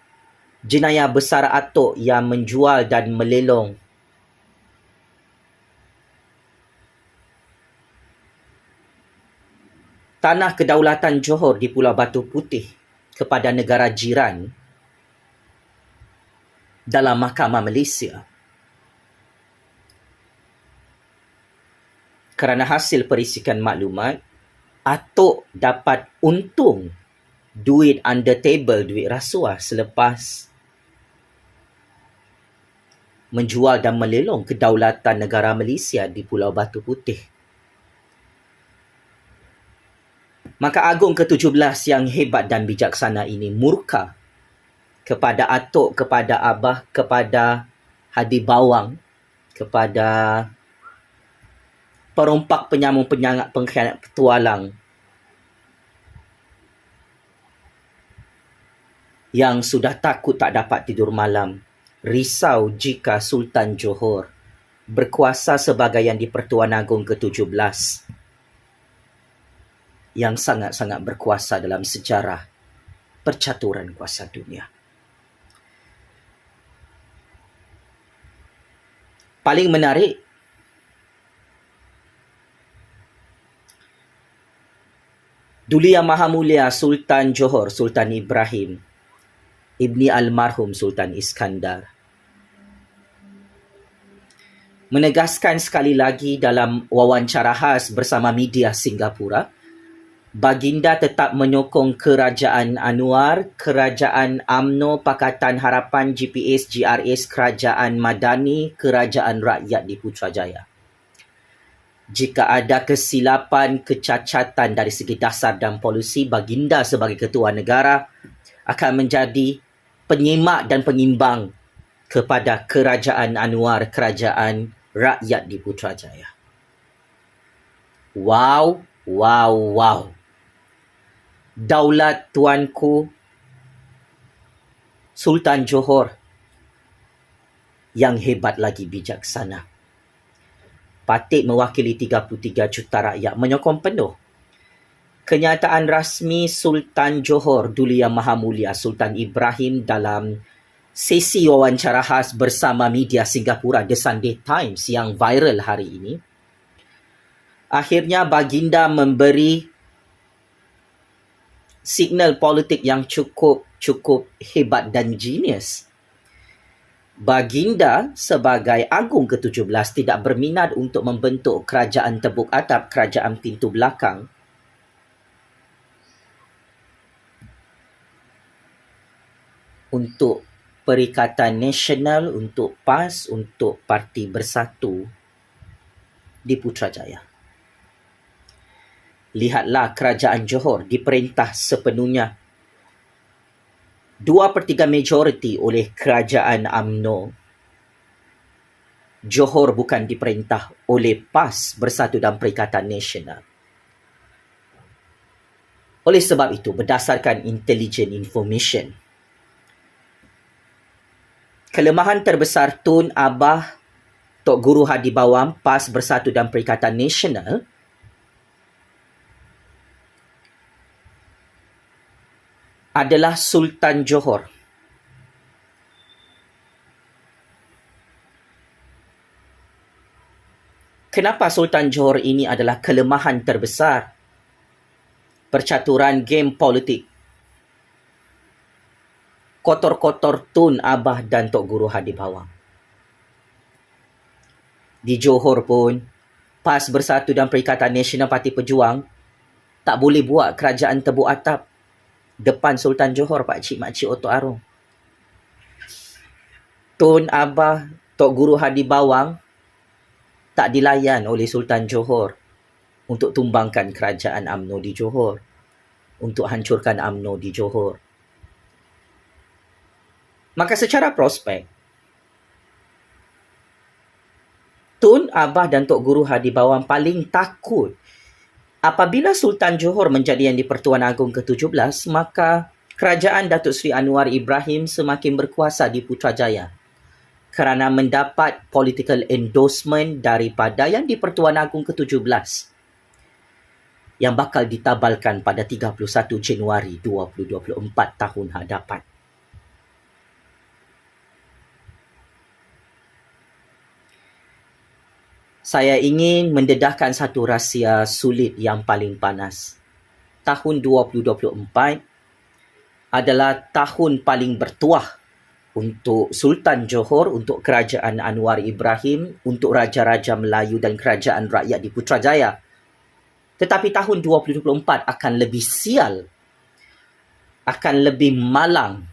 jenayah besar atuk yang menjual dan melelong tanah kedaulatan Johor di Pulau Batu Putih kepada negara jiran dalam Mahkamah Malaysia. Kerana hasil perisikan maklumat, atuk dapat untung duit under table, duit rasuah selepas menjual dan melelong kedaulatan negara Malaysia di Pulau Batu Putih. Maka Agong ke-17 yang hebat dan bijaksana ini murka kepada atuk, kepada abah, kepada Hadi Bawang, kepada perompak, penyamun, penyangat, pengkhianat, petualang yang sudah takut tak dapat tidur malam, risau jika Sultan Johor berkuasa sebagai yang di-Pertuan Agong ke-17 yang sangat-sangat berkuasa dalam sejarah percaturan kuasa dunia. Paling menarik, Duli Yang Maha Mulia Sultan Johor, Sultan Ibrahim, Ibni almarhum Sultan Iskandar, menegaskan sekali lagi dalam wawancara khas bersama media Singapura, baginda tetap menyokong Kerajaan Anwar, Kerajaan UMNO, Pakatan Harapan, GPS, GRS, Kerajaan Madani, Kerajaan Rakyat di Putrajaya. Jika ada kesilapan, kecacatan dari segi dasar dan polisi, baginda sebagai ketua negara akan menjadi penyemak dan pengimbang kepada Kerajaan Anwar, Kerajaan Rakyat di Putrajaya. Wow, wow, wow. Daulat tuanku Sultan Johor yang hebat lagi bijaksana. Patut mewakili 33 juta rakyat menyokong penuh kenyataan rasmi Sultan Johor Duli Yang Maha Mulia Sultan Ibrahim dalam sesi wawancara khas bersama media Singapura The Sunday Times yang viral hari ini. Akhirnya baginda memberi signal politik yang cukup hebat dan genius. Baginda sebagai Agong ke-17 tidak berminat untuk membentuk kerajaan tebuk atap, kerajaan pintu belakang. Untuk Perikatan Nasional, untuk PAS, untuk Parti Bersatu di Putrajaya. Lihatlah kerajaan Johor diperintah sepenuhnya 2/3 majoriti oleh kerajaan UMNO. Johor bukan diperintah oleh PAS, Bersatu dan Perikatan Nasional. Oleh sebab itu, berdasarkan intelligent information, kelemahan terbesar Tun Abah Tok Guru Hadi Bawang, PAS, Bersatu dan Perikatan Nasional adalah Sultan Johor. Kenapa Sultan Johor ini adalah kelemahan terbesar percaturan game politik kotor-kotor Tun Abah dan Tok Guru Hadi Bawang? Di Johor pun PAS Bersatu dan Perikatan Nasional Parti Pejuang tak boleh buat kerajaan tebuk atap depan Sultan Johor, pakcik makcik Otok Arong. Tun Abah Tok Guru Hadi Bawang tak dilayan oleh Sultan Johor untuk tumbangkan kerajaan UMNO di Johor, untuk hancurkan UMNO di Johor. Maka secara prospek, Tun Abah dan Tok Guru Hadi Bawang paling takut apabila Sultan Johor menjadi Yang di-Pertuan Agong ke-17, maka kerajaan Datuk Seri Anwar Ibrahim semakin berkuasa di Putrajaya kerana mendapat political endorsement daripada Yang di-Pertuan Agong ke-17 yang bakal ditabalkan pada 31 Januari 2024 tahun hadapan. Saya ingin mendedahkan satu rahsia sulit yang paling panas. Tahun 2024 adalah tahun paling bertuah untuk Sultan Johor, untuk Kerajaan Anwar Ibrahim, untuk Raja-Raja Melayu dan Kerajaan Rakyat di Putrajaya. Tetapi tahun 2024 akan lebih sial, akan lebih malang,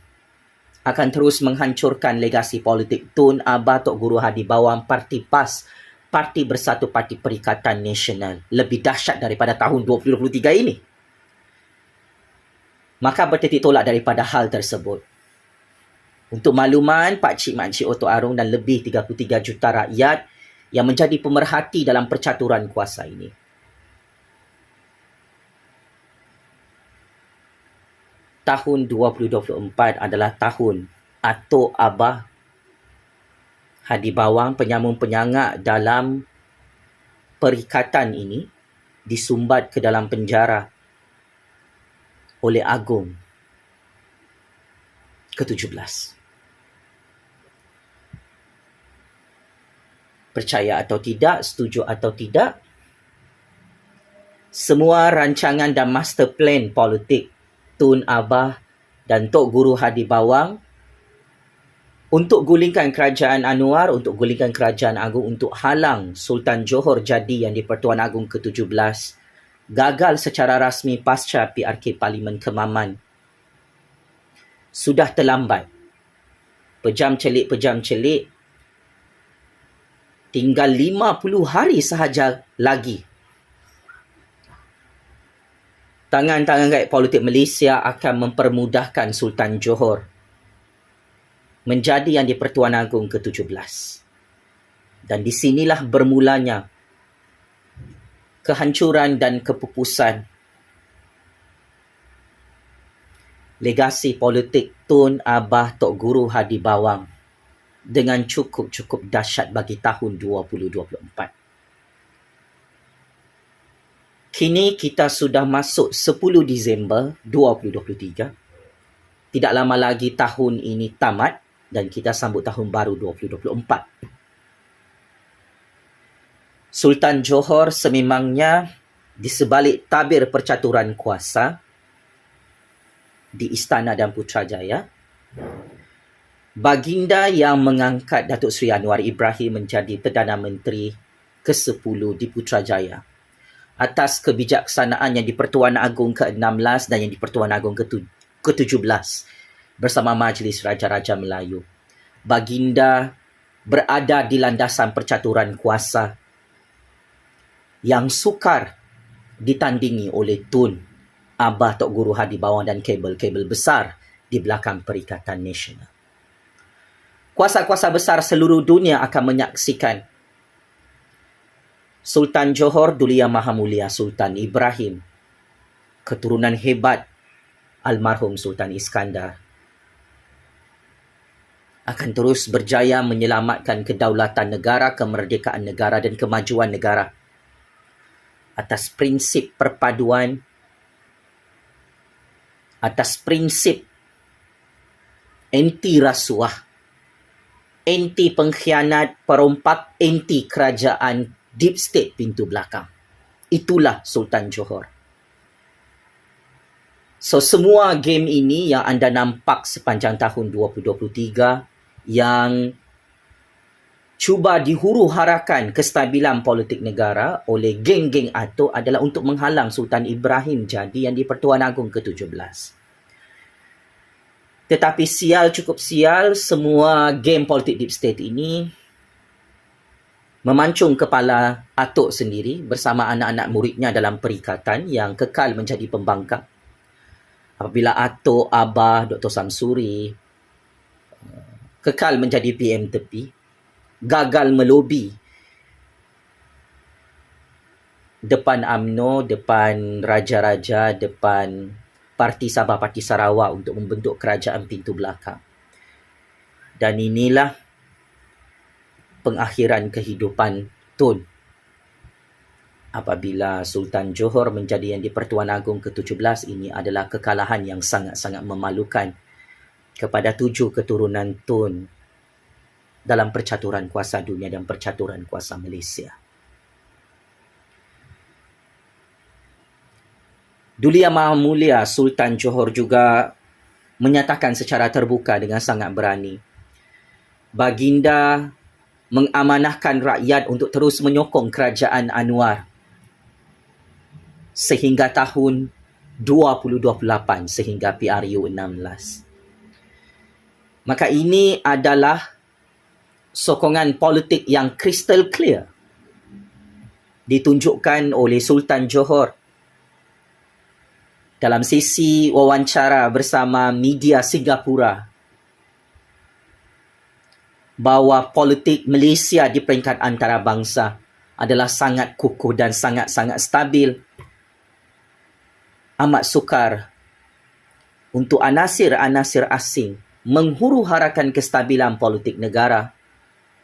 akan terus menghancurkan legasi politik Tun Abah Tok Guru Hadi Bawang, Parti PAS, Parti Bersatu Parti Perikatan Nasional, lebih dahsyat daripada tahun 2023 ini. Maka bertitik tolak daripada hal tersebut. Untuk makluman, pakcik makcik Otok Arong dan lebih 33 juta rakyat yang menjadi pemerhati dalam percaturan kuasa ini. Tahun 2024 adalah tahun Atuk Abah Hadi Bawang, penyamun-penyangak dalam perikatan ini, disumbat ke dalam penjara oleh Agong ke-17. Percaya atau tidak, setuju atau tidak, semua rancangan dan master plan politik Tun Abah dan Tok Guru Hadi Bawang untuk gulingkan kerajaan Anwar, untuk gulingkan kerajaan agung, untuk halang Sultan Johor jadi Yang di-Pertuan Agong ke-17, gagal secara rasmi pasca PRK Parlimen Kemaman. Sudah terlambat. Pejam celik, tinggal 50 hari sahaja lagi. Tangan-tangan rakyat politik Malaysia akan mempermudahkan Sultan Johor menjadi Yang di-Pertuan Agong ke-17. Dan di sinilah bermulanya kehancuran dan kepupusan legasi politik Tun Abah Tok Guru Hadi Bawang dengan cukup dahsyat bagi tahun 2024. Kini kita sudah masuk 10 Disember 2023. Tidak lama lagi tahun ini tamat dan kita sambut tahun baru 2024. Sultan Johor sememangnya di sebalik tabir percaturan kuasa di Istana dan Putrajaya, baginda yang mengangkat Datuk Seri Anwar Ibrahim menjadi Perdana Menteri ke-10 di Putrajaya atas kebijaksanaan Yang di-Pertuan Agong ke-16 dan Yang di-Pertuan Agong ke-17 bersama Majlis Raja-Raja Melayu. Baginda berada di landasan percaturan kuasa yang sukar ditandingi oleh Tun Abah Tok Guru Hadi Bawang dan kabel-kabel besar di belakang Perikatan Nasional. Kuasa-kuasa besar seluruh dunia akan menyaksikan Sultan Johor Duli Yang Maha Mulia Sultan Ibrahim, keturunan hebat almarhum Sultan Iskandar, akan terus berjaya menyelamatkan kedaulatan negara, kemerdekaan negara dan kemajuan negara atas prinsip perpaduan, atas prinsip anti rasuah, anti pengkhianat, perompak, anti kerajaan deep state pintu belakang. Itulah Sultan Johor. So semua game ini yang anda nampak sepanjang tahun 2023 yang cuba dihuru-harakan kestabilan politik negara oleh geng-geng atuk adalah untuk menghalang Sultan Ibrahim jadi Yang di-Pertuan Agong ke-17. Tetapi sial cukup sial, semua geng politik deep state ini memancung kepala atuk sendiri bersama anak-anak muridnya dalam perikatan yang kekal menjadi pembangkang. Apabila atuk, abah, Dr. Samsuri kekal menjadi PM tepi, gagal melobi depan UMNO, depan raja-raja, depan Parti Sabah, Parti Sarawak untuk membentuk kerajaan pintu belakang. Dan inilah pengakhiran kehidupan Tun apabila Sultan Johor menjadi Yang di-Pertuan Agong ke-17. Ini adalah kekalahan yang sangat-sangat memalukan kepada 7 keturunan Tun dalam percaturan kuasa dunia dan percaturan kuasa Malaysia. Duli Yang Maha Mulia Sultan Johor juga menyatakan secara terbuka dengan sangat berani, baginda mengamanahkan rakyat untuk terus menyokong kerajaan Anwar sehingga tahun 2028, sehingga PRU 16. Maka ini adalah sokongan politik yang crystal clear ditunjukkan oleh Sultan Johor dalam sesi wawancara bersama media Singapura bahawa politik Malaysia di peringkat antarabangsa adalah sangat kukuh dan sangat-sangat stabil. Amat sukar untuk anasir-anasir asing menghuru-harakan kestabilan politik negara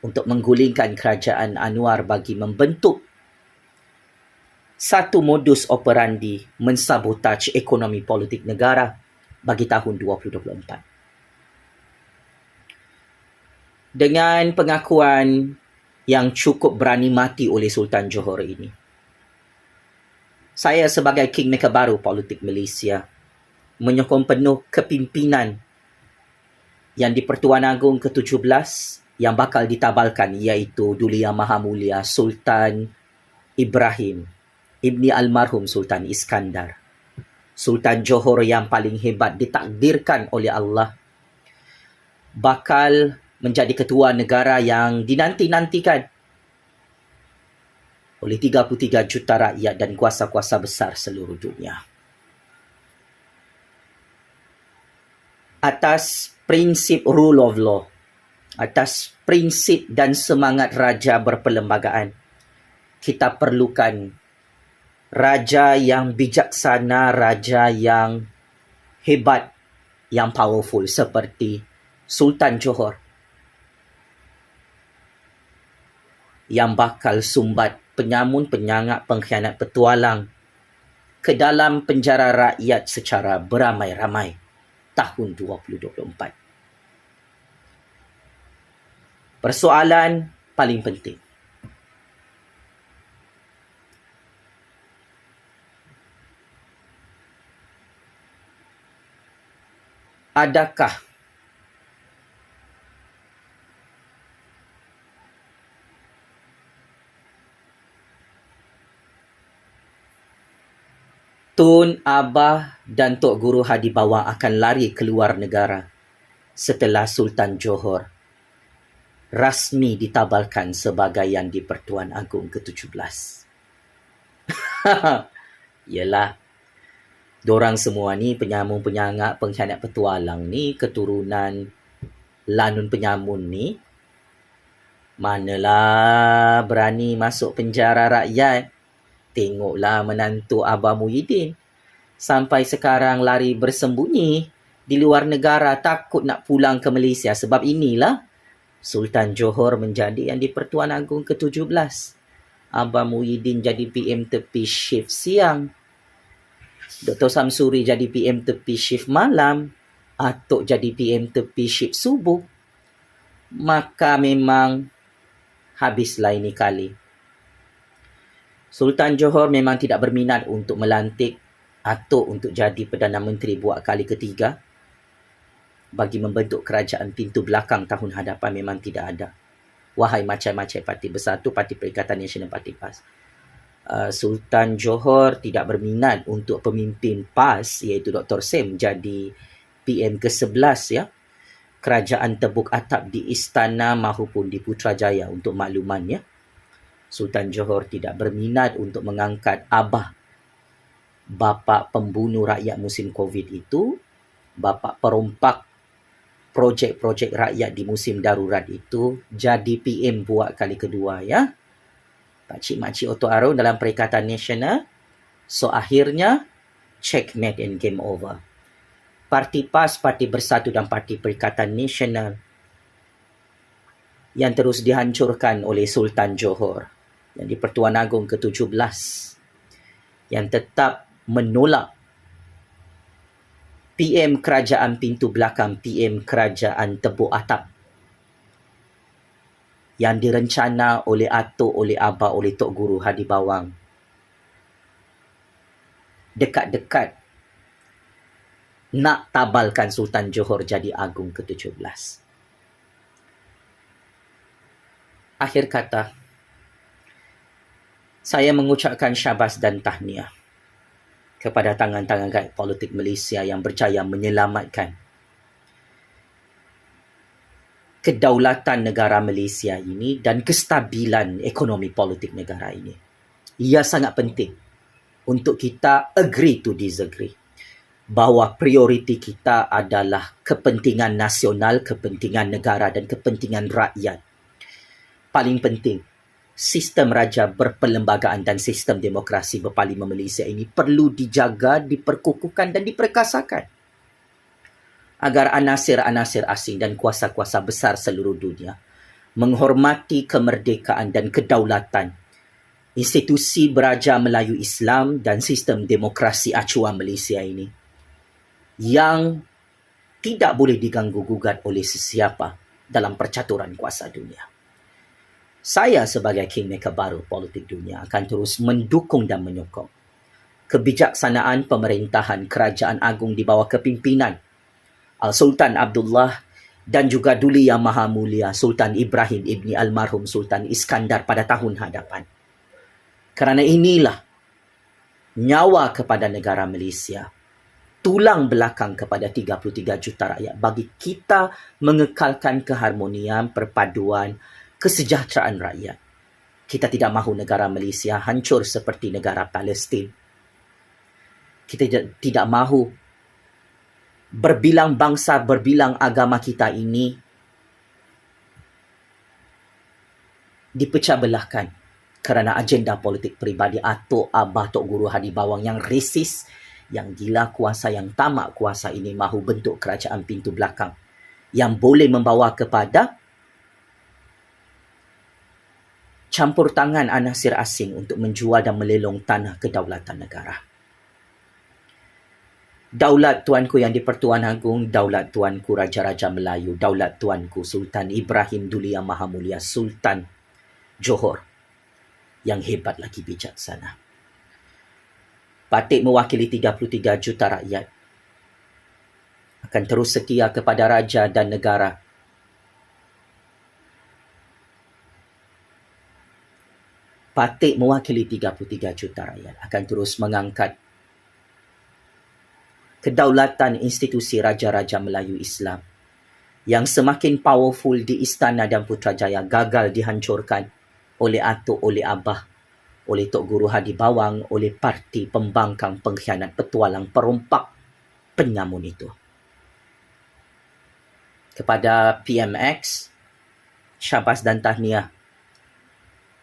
untuk menggulingkan kerajaan Anwar bagi membentuk satu modus operandi mensabotaj ekonomi politik negara bagi tahun 2024. Dengan pengakuan yang cukup berani mati oleh Sultan Johor ini, saya sebagai kingmaker baru politik Malaysia menyokong penuh kepimpinan Yang di-Pertuan Agong ke-17 yang bakal ditabalkan, iaitu Duli Yang Maha Mulia Sultan Ibrahim Ibni Almarhum Sultan Iskandar. Sultan Johor yang paling hebat ditakdirkan oleh Allah bakal menjadi ketua negara yang dinanti-nantikan oleh 33 juta rakyat dan kuasa-kuasa besar seluruh dunia. Atas prinsip rule of law, atas prinsip dan semangat raja berperlembagaan, kita perlukan raja yang bijaksana, raja yang hebat, yang powerful seperti Sultan Johor yang bakal sumbat penyamun, penyangak, pengkhianat, petualang ke dalam penjara rakyat secara beramai-ramai tahun 2024. Persoalan paling penting, adakah Tun, Abah dan Tok Guru Hadi Bawang akan lari keluar negara setelah Sultan Johor rasmi ditabalkan sebagai Yang di-Pertuan Agong ke-17? Yalah, dorang semua ni penyamun, penyangak, pengkhianat, petualang ni, keturunan lanun penyamun ni, manalah berani masuk penjara rakyat. Tengoklah menantu Abah Muhyiddin. Sampai sekarang lari bersembunyi di luar negara, takut nak pulang ke Malaysia. Sebab inilah Sultan Johor menjadi Yang di-Pertuan Agong ke-17. Abah Muhyiddin jadi PM tepi shift siang. Dr. Samsuri jadi PM tepi shift malam. Atuk jadi PM tepi shift subuh. Maka memang habislah ini kali. Sultan Johor memang tidak berminat untuk melantik atuk untuk jadi Perdana Menteri buat kali ketiga. Bagi membentuk kerajaan pintu belakang tahun hadapan memang tidak ada. Wahai macam-macam parti bersatu, Parti Perikatan Nasional, Parti PAS. Sultan Johor tidak berminat untuk pemimpin PAS iaitu Dr. Sem jadi PM ke-11 ya. Kerajaan tebuk atap di Istana maupun di Putrajaya untuk makluman ya. Sultan Johor tidak berminat untuk mengangkat Abah, bapa pembunuh rakyat musim Covid itu, bapa perompak projek-projek rakyat di musim darurat itu jadi PM buat kali kedua ya. Pakcik-makcik Oto Arun dalam Perikatan Nasional. So akhirnya checkmate and game over. Parti PAS, Parti Bersatu dan Parti Perikatan Nasional yang terus dihancurkan oleh Sultan Johor yang di Pertuan Agong ke-17 yang tetap menolak PM Kerajaan Pintu Belakang, PM Kerajaan Tebuk Atap yang direncana oleh Atuk, oleh Abah, oleh Tok Guru Hadi Bawang. Dekat-dekat nak tabalkan Sultan Johor jadi Agung ke-17. Akhir kata, saya mengucapkan syabas dan tahniah kepada tangan-tangan gaib politik Malaysia yang berjaya menyelamatkan kedaulatan negara Malaysia ini dan kestabilan ekonomi politik negara ini. Ia sangat penting untuk kita agree to disagree bahawa prioriti kita adalah kepentingan nasional, kepentingan negara dan kepentingan rakyat. Paling penting, sistem raja berperlembagaan dan sistem demokrasi berparlimen Malaysia ini perlu dijaga, diperkukuhkan dan diperkasakan agar anasir-anasir asing dan kuasa-kuasa besar seluruh dunia menghormati kemerdekaan dan kedaulatan institusi Beraja Melayu Islam dan sistem demokrasi acuan Malaysia ini yang tidak boleh diganggu-gugat oleh sesiapa dalam percaturan kuasa dunia. Saya sebagai kingmaker baru politik dunia akan terus mendukung dan menyokong kebijaksanaan pemerintahan Kerajaan Agung di bawah kepimpinan Sultan Abdullah dan juga Duli Yang Maha Mulia Sultan Ibrahim Ibni Almarhum Sultan Iskandar pada tahun hadapan. Kerana inilah nyawa kepada negara Malaysia, tulang belakang kepada 33 juta rakyat bagi kita mengekalkan keharmonian, perpaduan, kesejahteraan rakyat. Kita tidak mahu negara Malaysia hancur seperti negara Palestin. Kita tidak mahu berbilang bangsa, berbilang agama kita ini dipecah belahkan kerana agenda politik peribadi Atuk Abah Tok Guru Hadi Bawang yang resis, yang gila kuasa, yang tamak kuasa ini mahu bentuk kerajaan pintu belakang yang boleh membawa kepada campur tangan anasir asing untuk menjual dan melelong tanah kedaulatan negara. Daulat tuanku yang di-Pertuan Agong, daulat tuanku Raja-Raja Melayu, daulat tuanku Sultan Ibrahim Duli Yang Maha Mulia Sultan Johor yang hebat lagi bijaksana. Patik mewakili 33 juta rakyat akan terus setia kepada raja dan negara. Patik mewakili 33 juta rakyat akan terus mengangkat kedaulatan institusi Raja-Raja Melayu Islam yang semakin powerful di Istana dan Putrajaya gagal dihancurkan oleh Atuk, oleh Abah, oleh Tok Guru Hadi Bawang, oleh parti pembangkang, pengkhianat, petualang, perompak, penyamun itu. Kepada PMX, syabas dan tahniah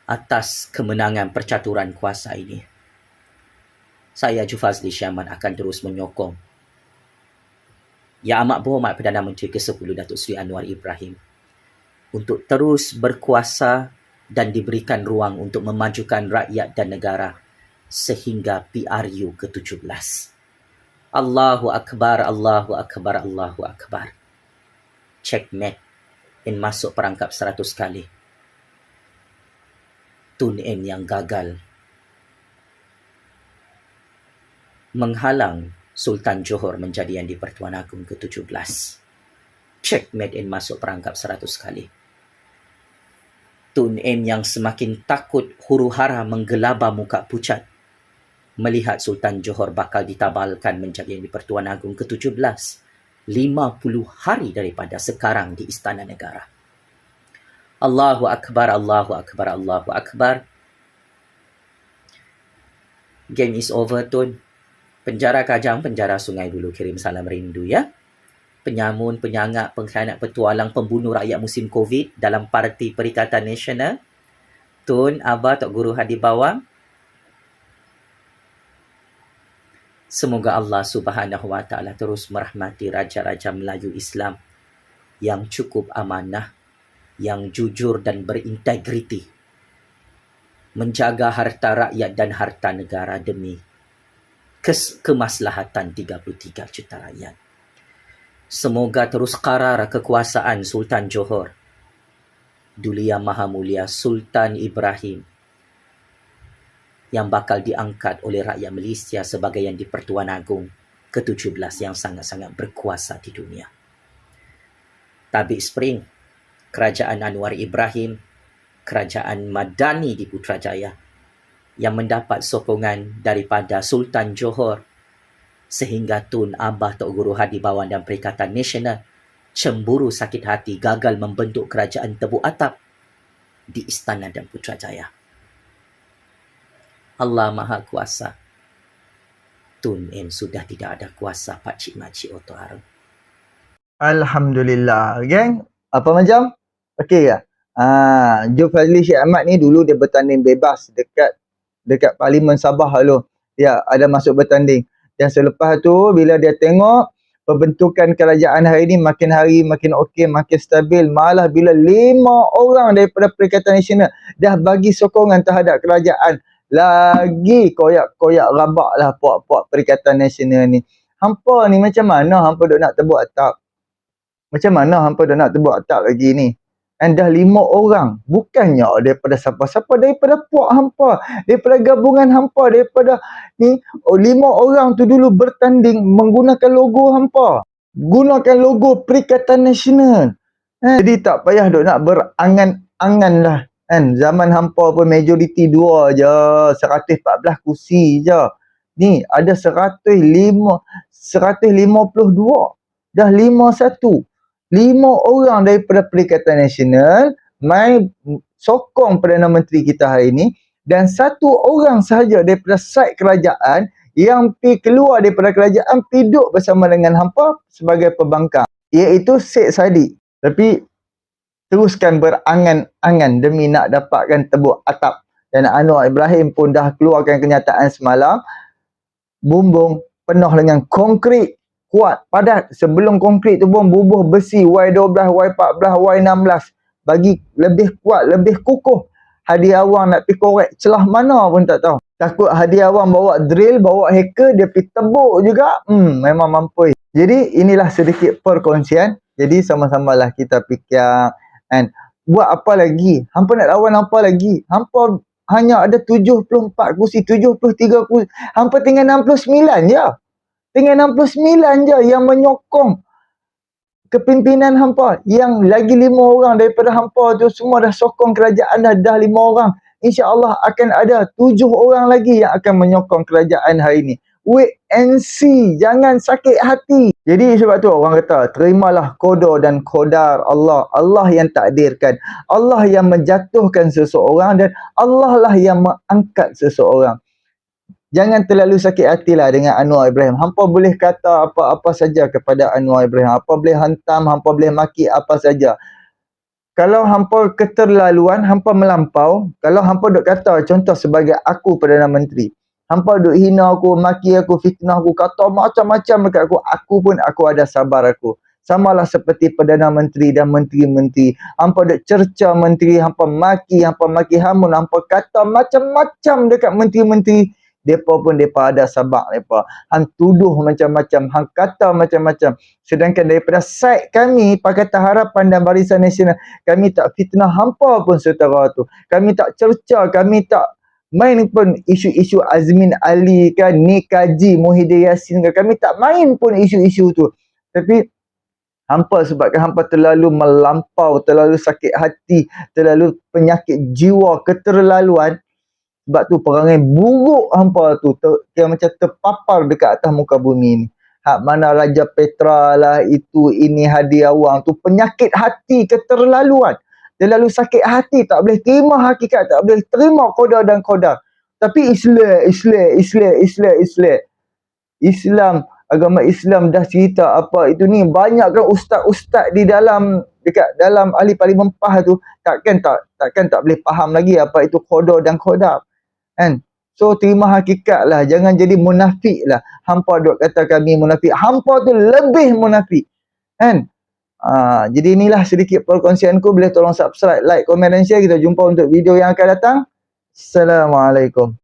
atas kemenangan percaturan kuasa ini. Saya Jufazli Syaman akan terus menyokong Yang Amat Berhormat Perdana Menteri ke-10 Datuk Seri Anwar Ibrahim untuk terus berkuasa dan diberikan ruang untuk memajukan rakyat dan negara sehingga PRU ke-17. Allahu Akbar, Allahu Akbar, Allahu Akbar. Checkmate in masuk perangkap 100 kali. Tune in yang gagal menghalang Sultan Johor menjadi yang di-Pertuan Agong ke-17. Checkmate in masuk perangkap 100 kali. Tun M yang semakin takut huru-hara menggelabah muka pucat melihat Sultan Johor bakal ditabalkan menjadi Yang di-Pertuan Agong ke-17 50 hari daripada sekarang di Istana Negara. Allahu Akbar, Allahu Akbar, Allahu Akbar. Game is over, Tun. Penjara Kajang, penjara Sungai Buloh kirim salam rindu ya. Penyamun, penyangak, pengkhianat, petualang, pembunuh rakyat musim COVID dalam Parti Perikatan Nasional. Tun, Abah, Tok Guru Hadi Bawang. Semoga Allah Subhanahu Wa Taala terus merahmati Raja-Raja Melayu Islam yang cukup amanah, yang jujur dan berintegriti, menjaga harta rakyat dan harta negara demi kemaslahatan 33 juta rakyat. Semoga terus karar kekuasaan Sultan Johor, Duli Yang Maha Mulia Sultan Ibrahim, yang bakal diangkat oleh rakyat Malaysia sebagai Yang di-Pertuan Agong ke-17 yang sangat-sangat berkuasa di dunia. Tabik Spring, Kerajaan Anwar Ibrahim, Kerajaan Madani di Putrajaya yang mendapat sokongan daripada Sultan Johor sehingga Tun Abah Tok Guru Hadi Bawang dan Perikatan Nasional cemburu sakit hati gagal membentuk kerajaan tebuk atap di Istana dan Putrajaya. Allah Maha Kuasa. Tun M sudah tidak ada kuasa pakcik makcik Oto Harum. Alhamdulillah, geng. Apa macam? Okey ke? Joe Fazli Syed Ahmad ni dulu dia bertanding bebas dekat Parlimen Sabah dulu. Dia ada masuk bertanding. Dan selepas tu bila dia tengok pembentukan kerajaan hari ni makin hari makin okey, makin stabil, malah bila 5 orang daripada Perikatan Nasional dah bagi sokongan terhadap kerajaan, lagi koyak-koyak rabak lah puak-puak Perikatan Nasional ni. Hampa ni macam mana hampa duk nak tebuk atap? Macam mana hampa duk nak tebuk atap lagi ni? Dan dah 5 orang. Bukannya daripada siapa-siapa, daripada puak hampa, daripada gabungan hampa, daripada ni 5 orang tu dulu bertanding menggunakan logo hampa. Gunakan logo Perikatan Nasional. Jadi tak payah duk nak berangan-angan lah. Kan? Zaman hampa pun majoriti 2 je. 114 kursi je. Ni ada 152. Dah 51. 5 orang daripada Perikatan Nasional mai sokong Perdana Menteri kita hari ini dan 1 orang sahaja daripada side kerajaan yang pi keluar daripada kerajaan pi duduk bersama dengan hampa sebagai pembangkang, iaitu Syed Saddiq. Tapi teruskan berangan-angan demi nak dapatkan tebuk atap. Dan Anwar Ibrahim pun dah keluarkan kenyataan semalam, bumbung penuh dengan konkrit kuat, padat. Sebelum konkrit tu pun bubuh besi Y12, Y14, Y16 bagi lebih kuat, lebih kukuh. Hadi Awang nak pergi korek celah mana pun tak tahu. Takut Hadi Awang bawa drill, bawa hacker, dia pergi tebuk juga. Memang mampu. Jadi inilah sedikit perkongsian. Jadi sama-samalah kita fikir kan, buat apa lagi? Hampa nak lawan apa lagi? Hampa hanya ada 74 kursi, 73 kursi. Hampa tinggal 69 je. Tinggal 69 je yang menyokong kepimpinan hampa. Yang lagi 5 orang daripada hampa tu semua dah sokong kerajaan dah 5 orang. InsyaAllah akan ada 7 orang lagi yang akan menyokong kerajaan hari ini. Wait and see. Jangan sakit hati. Jadi sebab tu orang kata, terimalah qada dan qadar Allah. Allah yang takdirkan. Allah yang menjatuhkan seseorang dan Allah lah yang mengangkat seseorang. Jangan terlalu sakit hatilah dengan Anwar Ibrahim. Hampa boleh kata apa-apa saja kepada Anwar Ibrahim. Hampa boleh hantam, hampa boleh maki apa saja. Kalau hampa keterlaluan, hampa melampau. Kalau hampa duk kata, contoh sebagai aku Perdana Menteri. Hampa duk hina aku, maki aku, fitnah aku, kata macam-macam dekat aku. Aku pun ada sabar aku. Samalah seperti Perdana Menteri dan menteri-menteri. Hampa duk cerca menteri, hampa maki hamun, hampa kata macam-macam dekat menteri-menteri. Depa pun ada sabak depa. Hang tuduh macam-macam, hang kata macam-macam. Sedangkan daripada side kami Pakatan Harapan dan Barisan Nasional, kami tak fitnah hampa pun setara tu. Kami tak cerca, kami tak main pun isu-isu Azmin Ali kan, Nik Haji, Muhyiddin Yassin kan. Kami tak main pun isu-isu tu. Tapi Hampa sebabkan hampa terlalu melampau, terlalu sakit hati, terlalu penyakit jiwa, keterlaluan. Sebab tu perangai buruk hampa tu kira macam terpapar dekat atas muka bumi ni. Hak mana Raja Petra lah, itu, ini, Hadi Awang tu penyakit hati, keterlaluan. Terlalu sakit hati, tak boleh terima hakikat, tak boleh terima qadar dan qadar. Tapi Islam, agama Islam dah cerita apa itu ni. Banyak kan ustaz-ustaz di dalam, dekat dalam ahli paling mempah tu, takkan tak boleh faham lagi apa itu qadar dan qadar. Kan? So terima hakikat lah, jangan jadi munafik lah. Hampa duk kata kami munafik, hampa tu lebih munafik. Kan? Jadi inilah sedikit perkongsianku. Boleh tolong subscribe, like, komen dan share. Kita jumpa untuk video yang akan datang. Assalamualaikum.